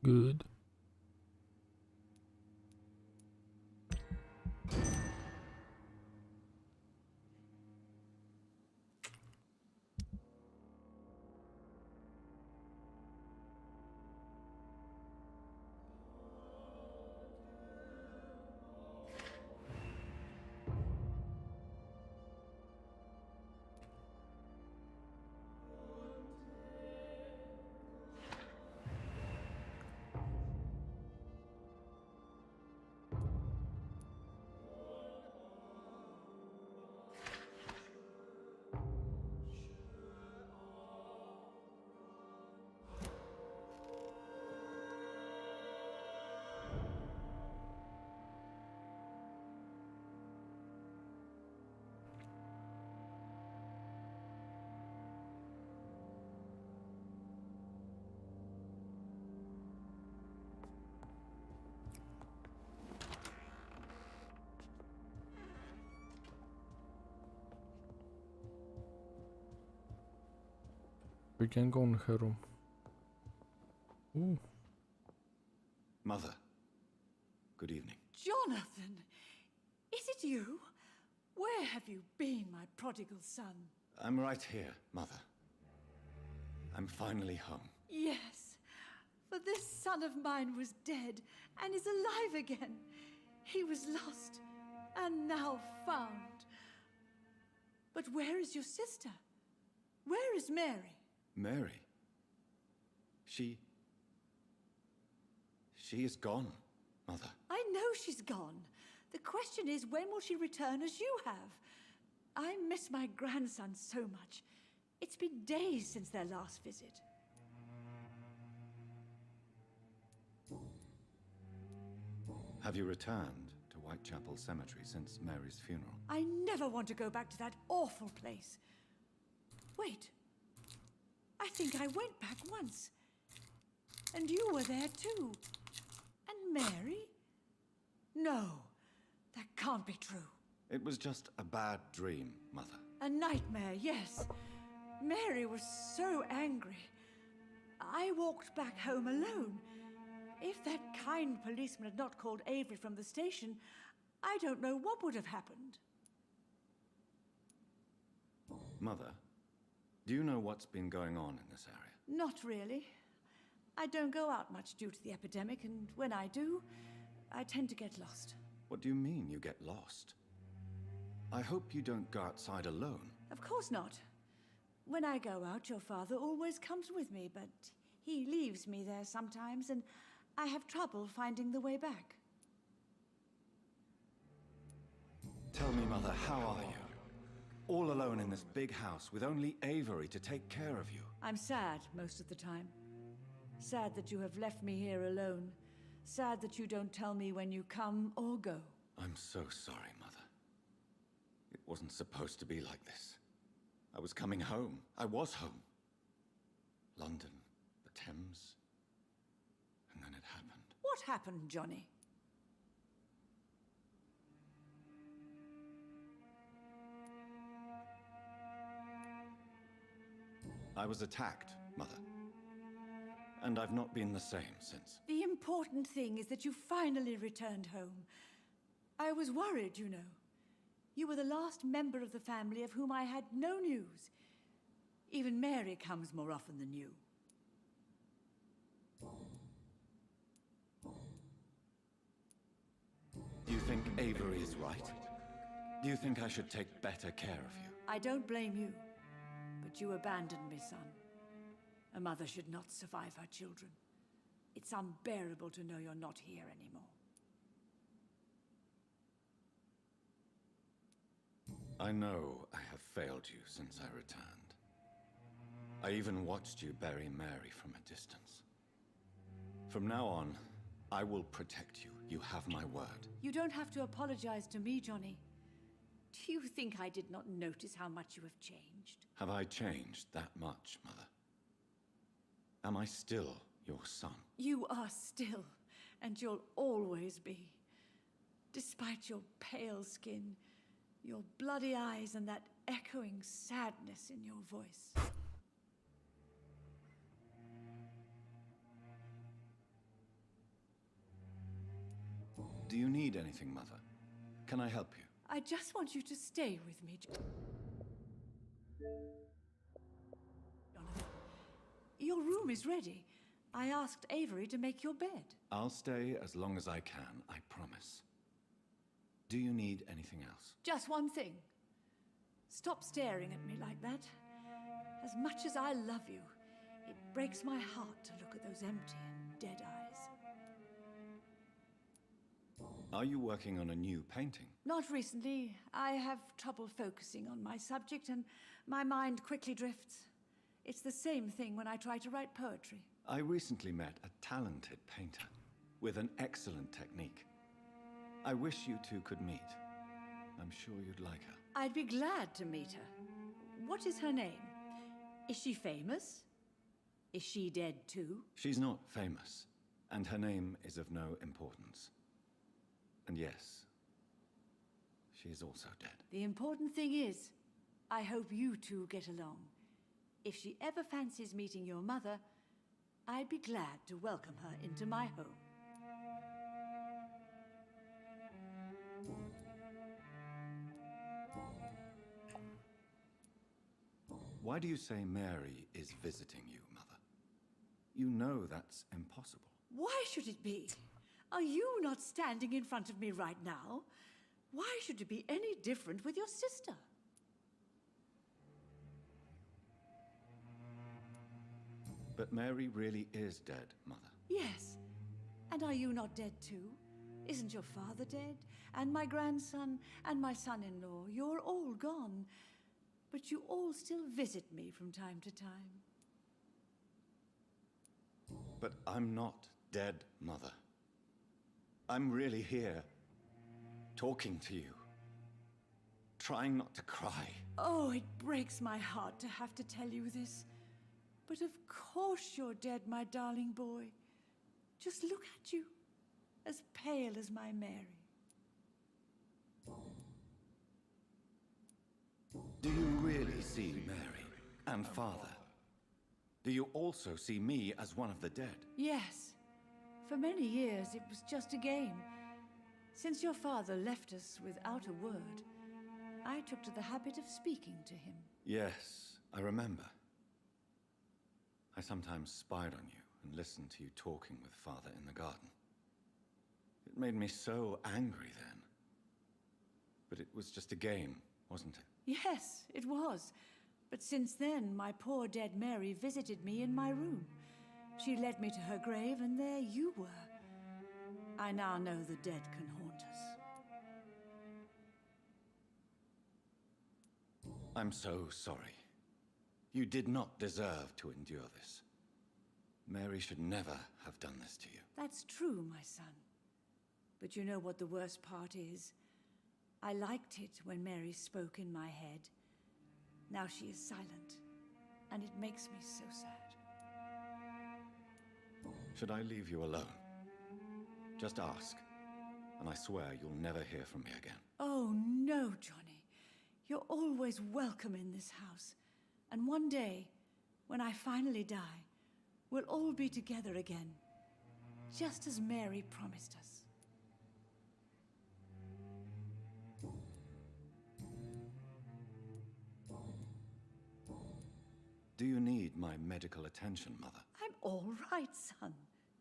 Good. We can go in her room. Ooh. Mother, good evening. Jonathan! Is it you? Where have you been, my prodigal son? I'm right here, Mother. I'm finally home. Yes, for this son of mine was dead and is alive again. He was lost and now found. But where is your sister? Where is Mary? Mary? She is gone, Mother. I know she's gone. The question is, when will she return as you have? I miss my grandson so much. It's been days since their last visit. Have you returned to Whitechapel Cemetery since Mary's funeral? I never want to go back to that awful place. Wait. I think I went back once. And you were there too. And Mary? No, that can't be true. It was just a bad dream, Mother. A nightmare, yes. Mary was so angry. I walked back home alone. If that kind policeman had not called Avery from the station, I don't know what would have happened. Mother, do you know what's been going on in this area? Not really. I don't go out much due to the epidemic, and when I do, I tend to get lost. What do you mean you get lost? I hope you don't go outside alone. Of course not. When I go out, your father always comes with me, but he leaves me there sometimes, and I have trouble finding the way back. Tell me, Mother, how are you? All alone in this big house with only Avery to take care of you. I'm sad most of the time. Sad that you have left me here alone. Sad that you don't tell me when you come or go. I'm so sorry, Mother. It wasn't supposed to be like this. I was coming home. I was home. London, the Thames, and then it happened. What happened, Johnny? I was attacked, Mother. And I've not been the same since. The important thing is that you finally returned home. I was worried, you know. You were the last member of the family of whom I had no news. Even Mary comes more often than you. Do you think Avery is right? Do you think I should take better care of you? I don't blame you. But you abandoned me, son. A mother should not survive her children. It's unbearable to know you're not here anymore. I know I have failed you since I returned. I even watched you bury Mary from a distance. From now on, I will protect you. You have my word. You don't have to apologize to me, Johnny. Do you think I did not notice how much you have changed? Have I changed that much, Mother? Am I still your son? You are still, and you'll always be. Despite your pale skin, your bloody eyes, and that echoing sadness in your voice. Do you need anything, Mother? Can I help you? I just want you to stay with me, Jonathan. Your room is ready. I asked Avery to make your bed. I'll stay as long as I can, I promise. Do you need anything else? Just one thing. Stop staring at me like that. As much as I love you, it breaks my heart to look at those empty and dead eyes. Are you working on a new painting? Not recently. I have trouble focusing on my subject and my mind quickly drifts. It's the same thing when I try to write poetry. I recently met a talented painter with an excellent technique. I wish you two could meet. I'm sure you'd like her. I'd be glad to meet her. What is her name? Is she famous? Is she dead too? She's not famous, and her name is of no importance. And yes, she is also dead. The important thing is, I hope you two get along. If she ever fancies meeting your mother, I'd be glad to welcome her into my home. Why do you say Mary is visiting you, Mother? You know that's impossible. Why should it be? Are you not standing in front of me right now? Why should it be any different with your sister? But Mary really is dead, Mother. Yes. And are you not dead too? Isn't your father dead? And my grandson? And my son-in-law? You're all gone. But you all still visit me from time to time. But I'm not dead, Mother. I'm really here, talking to you, trying not to cry. Oh, it breaks my heart to have to tell you this. But of course you're dead, my darling boy. Just look at you, as pale as my Mary. Do you really see Mary and Father? Do you also see me as one of the dead? Yes. For many years, it was just a game. Since your father left us without a word, I took to the habit of speaking to him. Yes, I remember. I sometimes spied on you and listened to you talking with Father in the garden. It made me so angry then. But it was just a game, wasn't it? Yes, it was. But since then, my poor dead Mary visited me in my room. She led me to her grave, and there you were. I now know the dead can haunt us. I'm so sorry. You did not deserve to endure this. Mary should never have done this to you. That's true, my son. But you know what the worst part is? I liked it when Mary spoke in my head. Now she is silent, and it makes me so sad. Should I leave you alone? Just ask, and I swear you'll never hear from me again. Oh, no, Johnny. You're always welcome in this house. And one day, when I finally die, we'll all be together again, just as Mary promised us. Do you need my medical attention, Mother? I'm all right, son.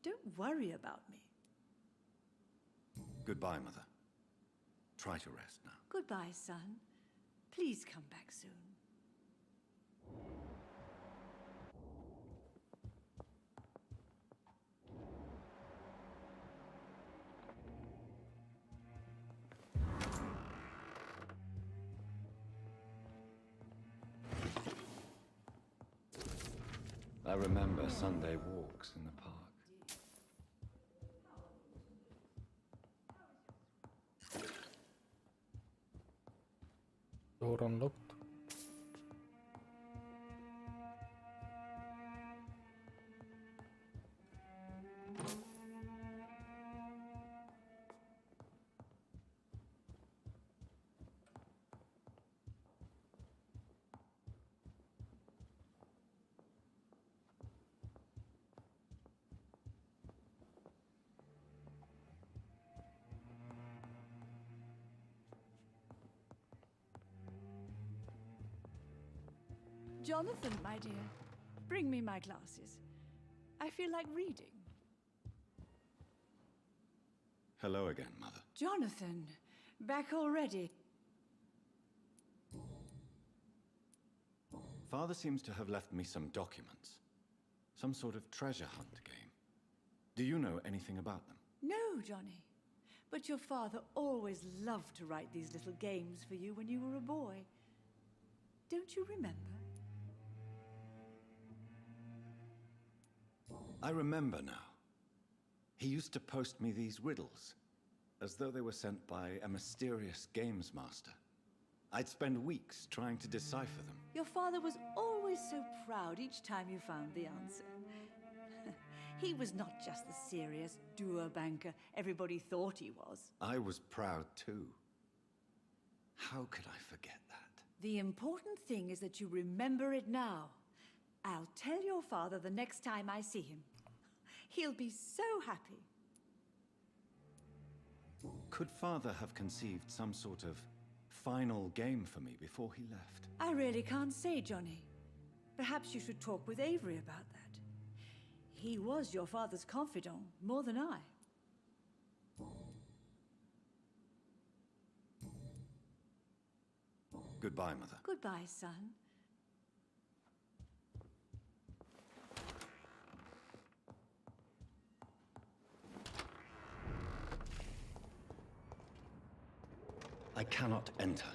Don't worry about me. Goodbye, Mother. Try to rest now. Goodbye, son. Please come back soon. I remember Sunday walks in the park. Door unlocked. Jonathan, my dear. Bring me my glasses. I feel like reading. Hello again, Mother. Jonathan, back already. Father seems to have left me some documents. Some sort of treasure hunt game. Do you know anything about them? No, Johnny. But your father always loved to write these little games for you when you were a boy. Don't you remember? I remember now. He used to post me these riddles, as though they were sent by a mysterious games master. I'd spend weeks trying to decipher them. Your father was always so proud each time you found the answer. He was not just the serious doer banker everybody thought he was. I was proud too. How could I forget that? The important thing is that you remember it now. I'll tell your father the next time I see him. He'll be so happy. Could Father have conceived some sort of final game for me before he left? I really can't say, Johnny. Perhaps you should talk with Avery about that. He was your father's confidant, more than I. Goodbye, Mother. Goodbye, son. I cannot enter.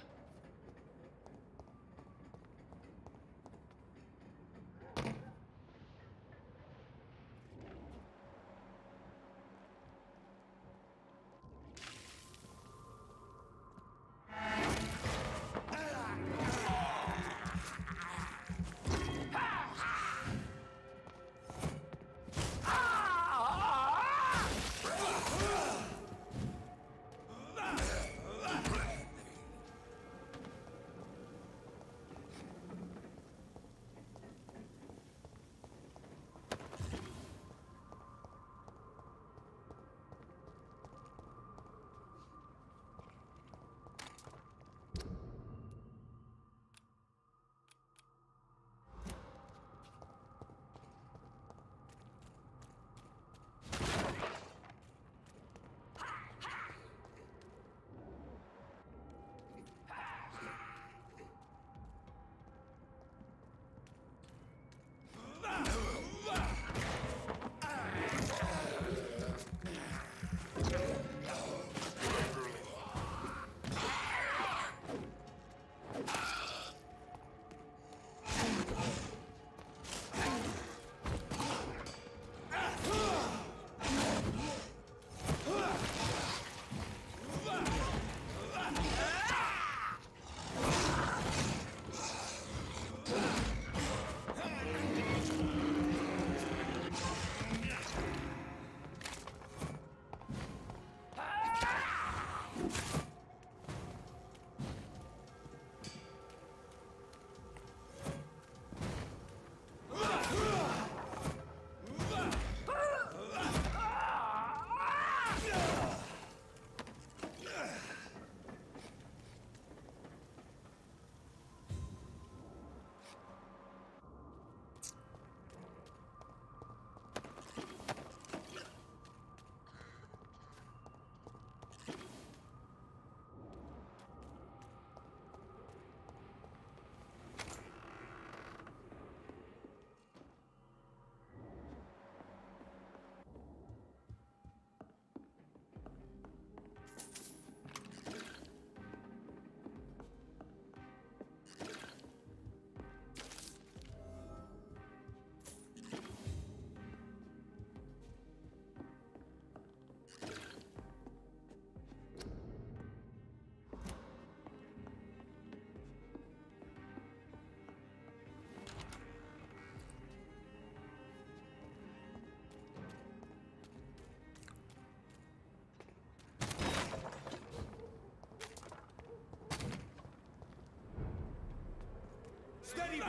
Steady, boy!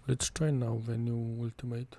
Let's try now the new ultimate.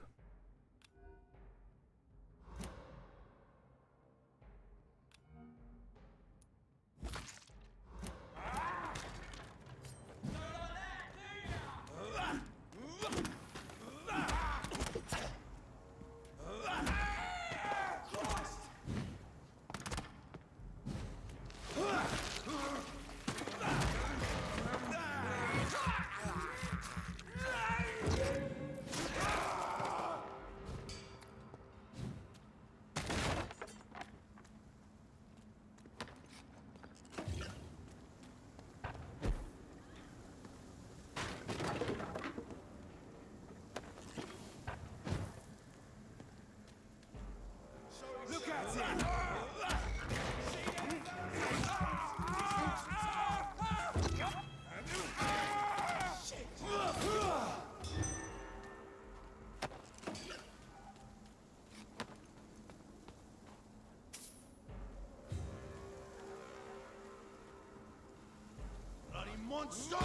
monster!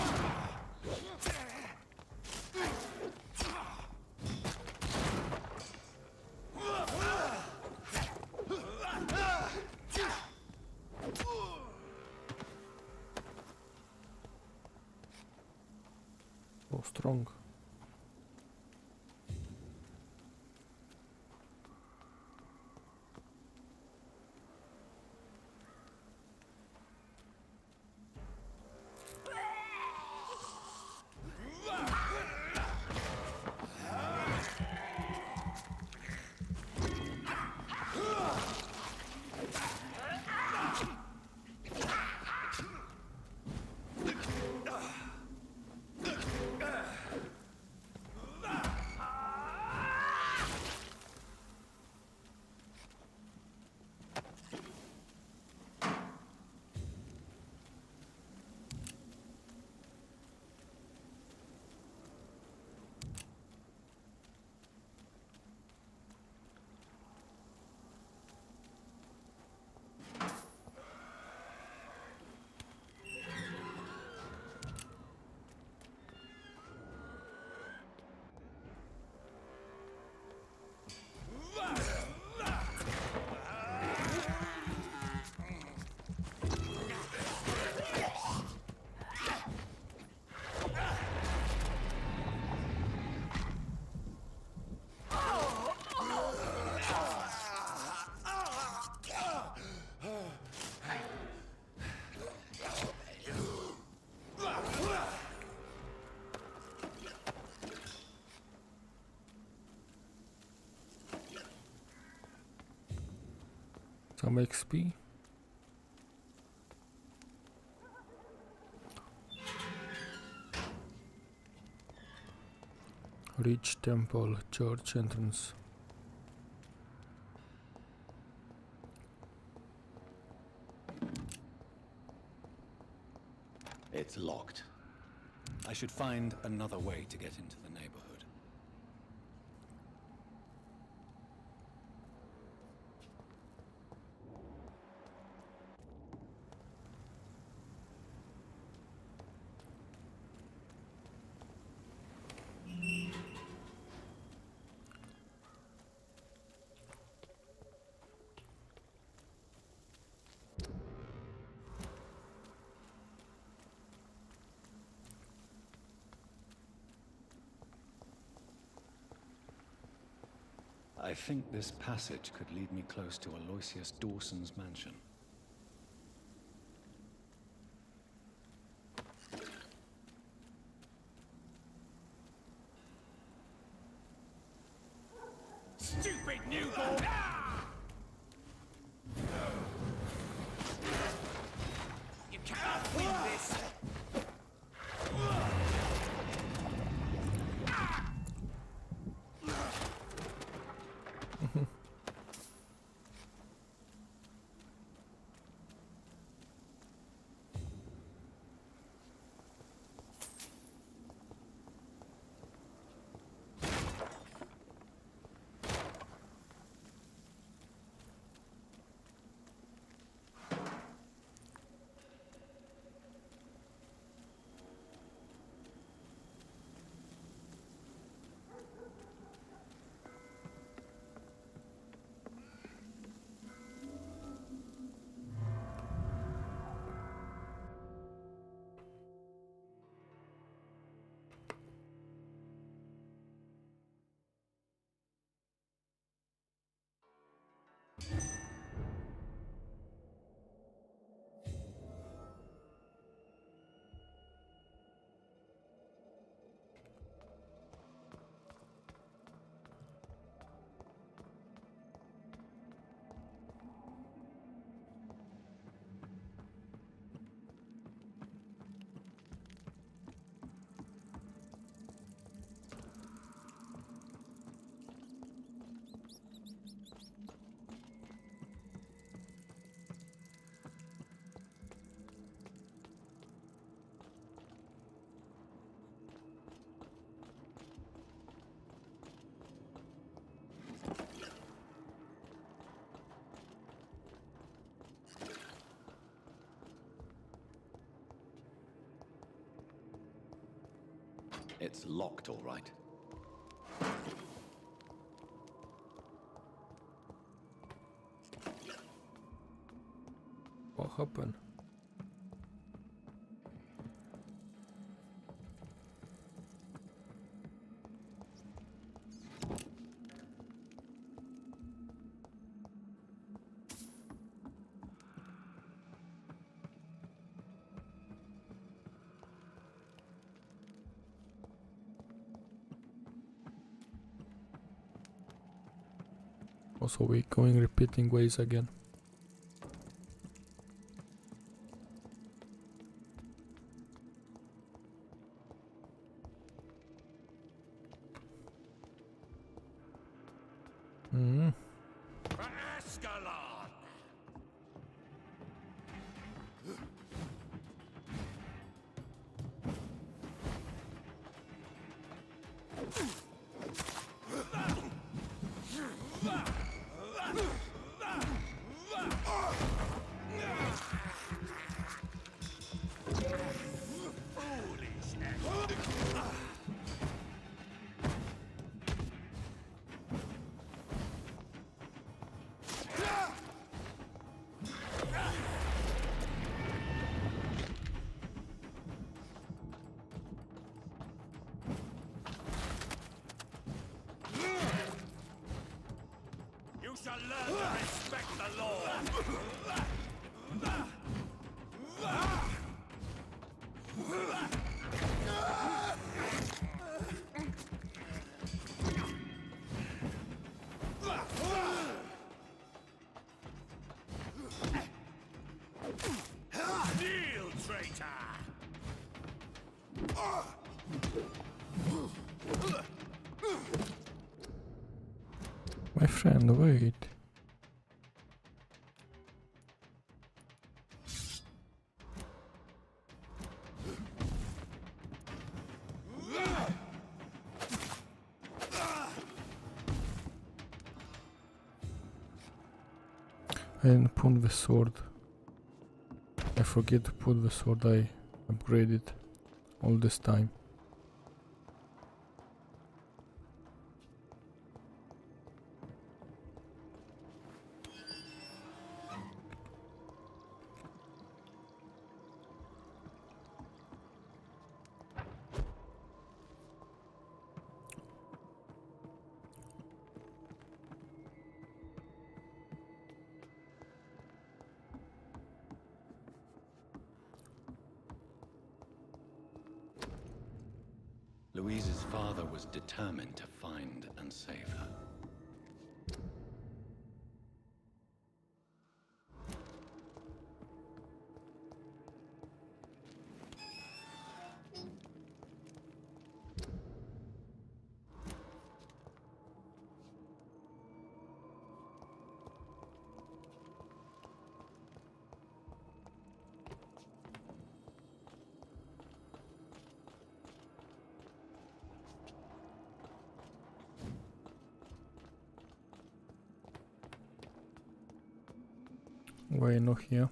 So strong. Some XP. Reach temple, church entrance. It's locked. I should find another way to get into the neighborhood. I think this passage could lead me close to Aloysius Dawson's mansion. Stupid newborn! You cannot win this! It's locked, all right. What happened? Also, we going repeating ways again. Hmm. shall learn to respect the law. Kneel, traitor! My friend, wait. I didn't put the sword. I forget to put the sword I upgraded all this time. Louise's father was determined to find and save her. Why not here?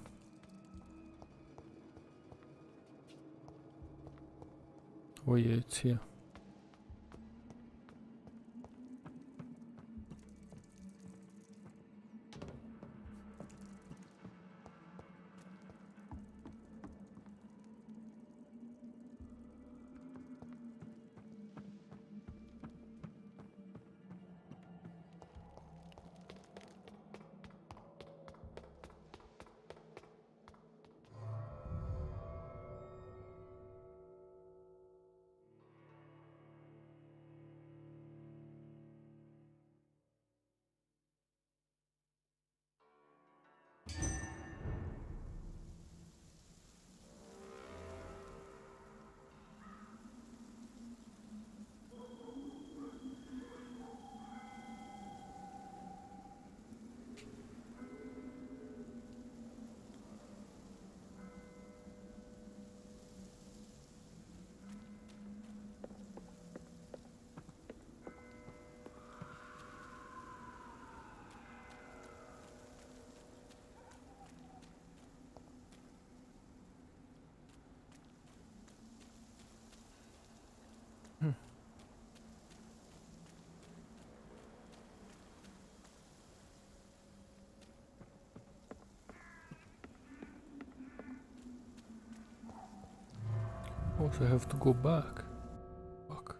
Oh yeah, it's here. Oh, so I have to go back. Fuck.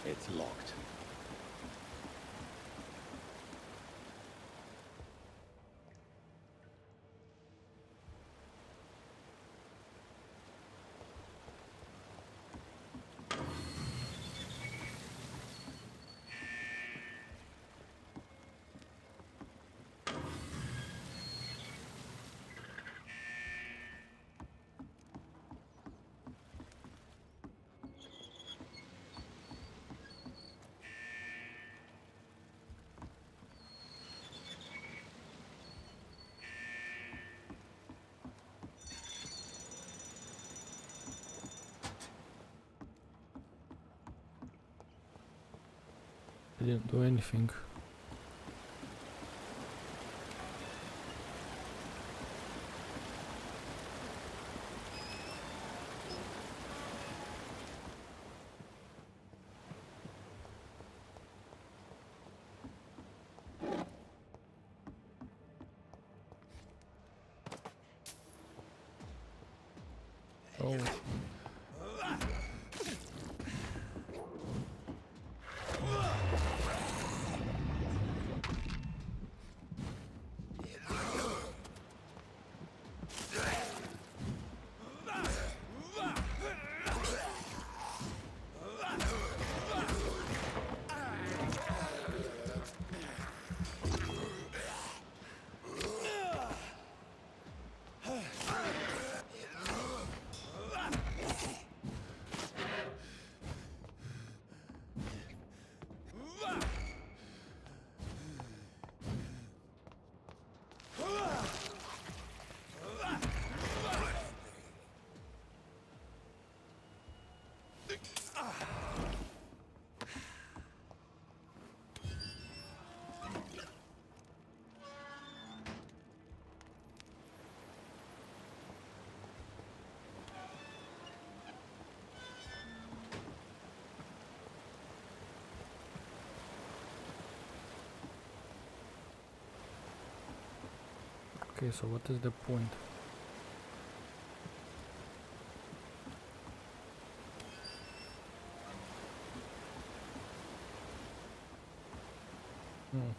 It's locked. I didn't do anything. Oh. Okay, so what is the point? Hmm.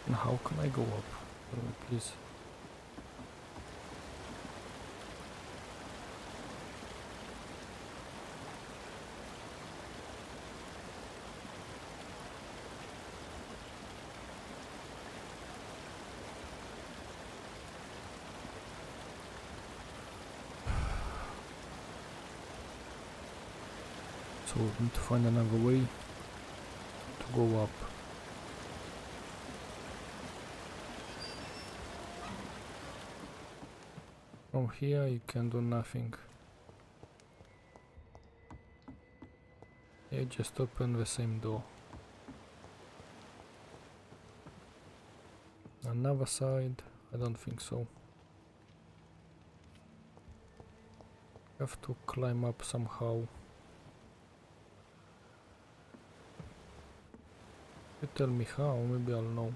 And how can I go up? Please. So we need to find another way to go up. From here you can do nothing. Yeah, just open the same door. Another side? I don't think so. Have to climb up somehow. You tell me how, maybe I'll know.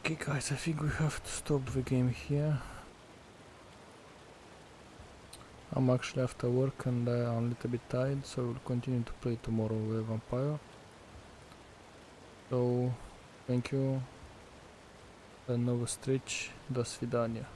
Okay guys, I think we have to stop the game here. I'm actually after work and I'm a little bit tired, so we'll continue to play tomorrow with Vampyr. So, thank you. До новых встреч, до свидания.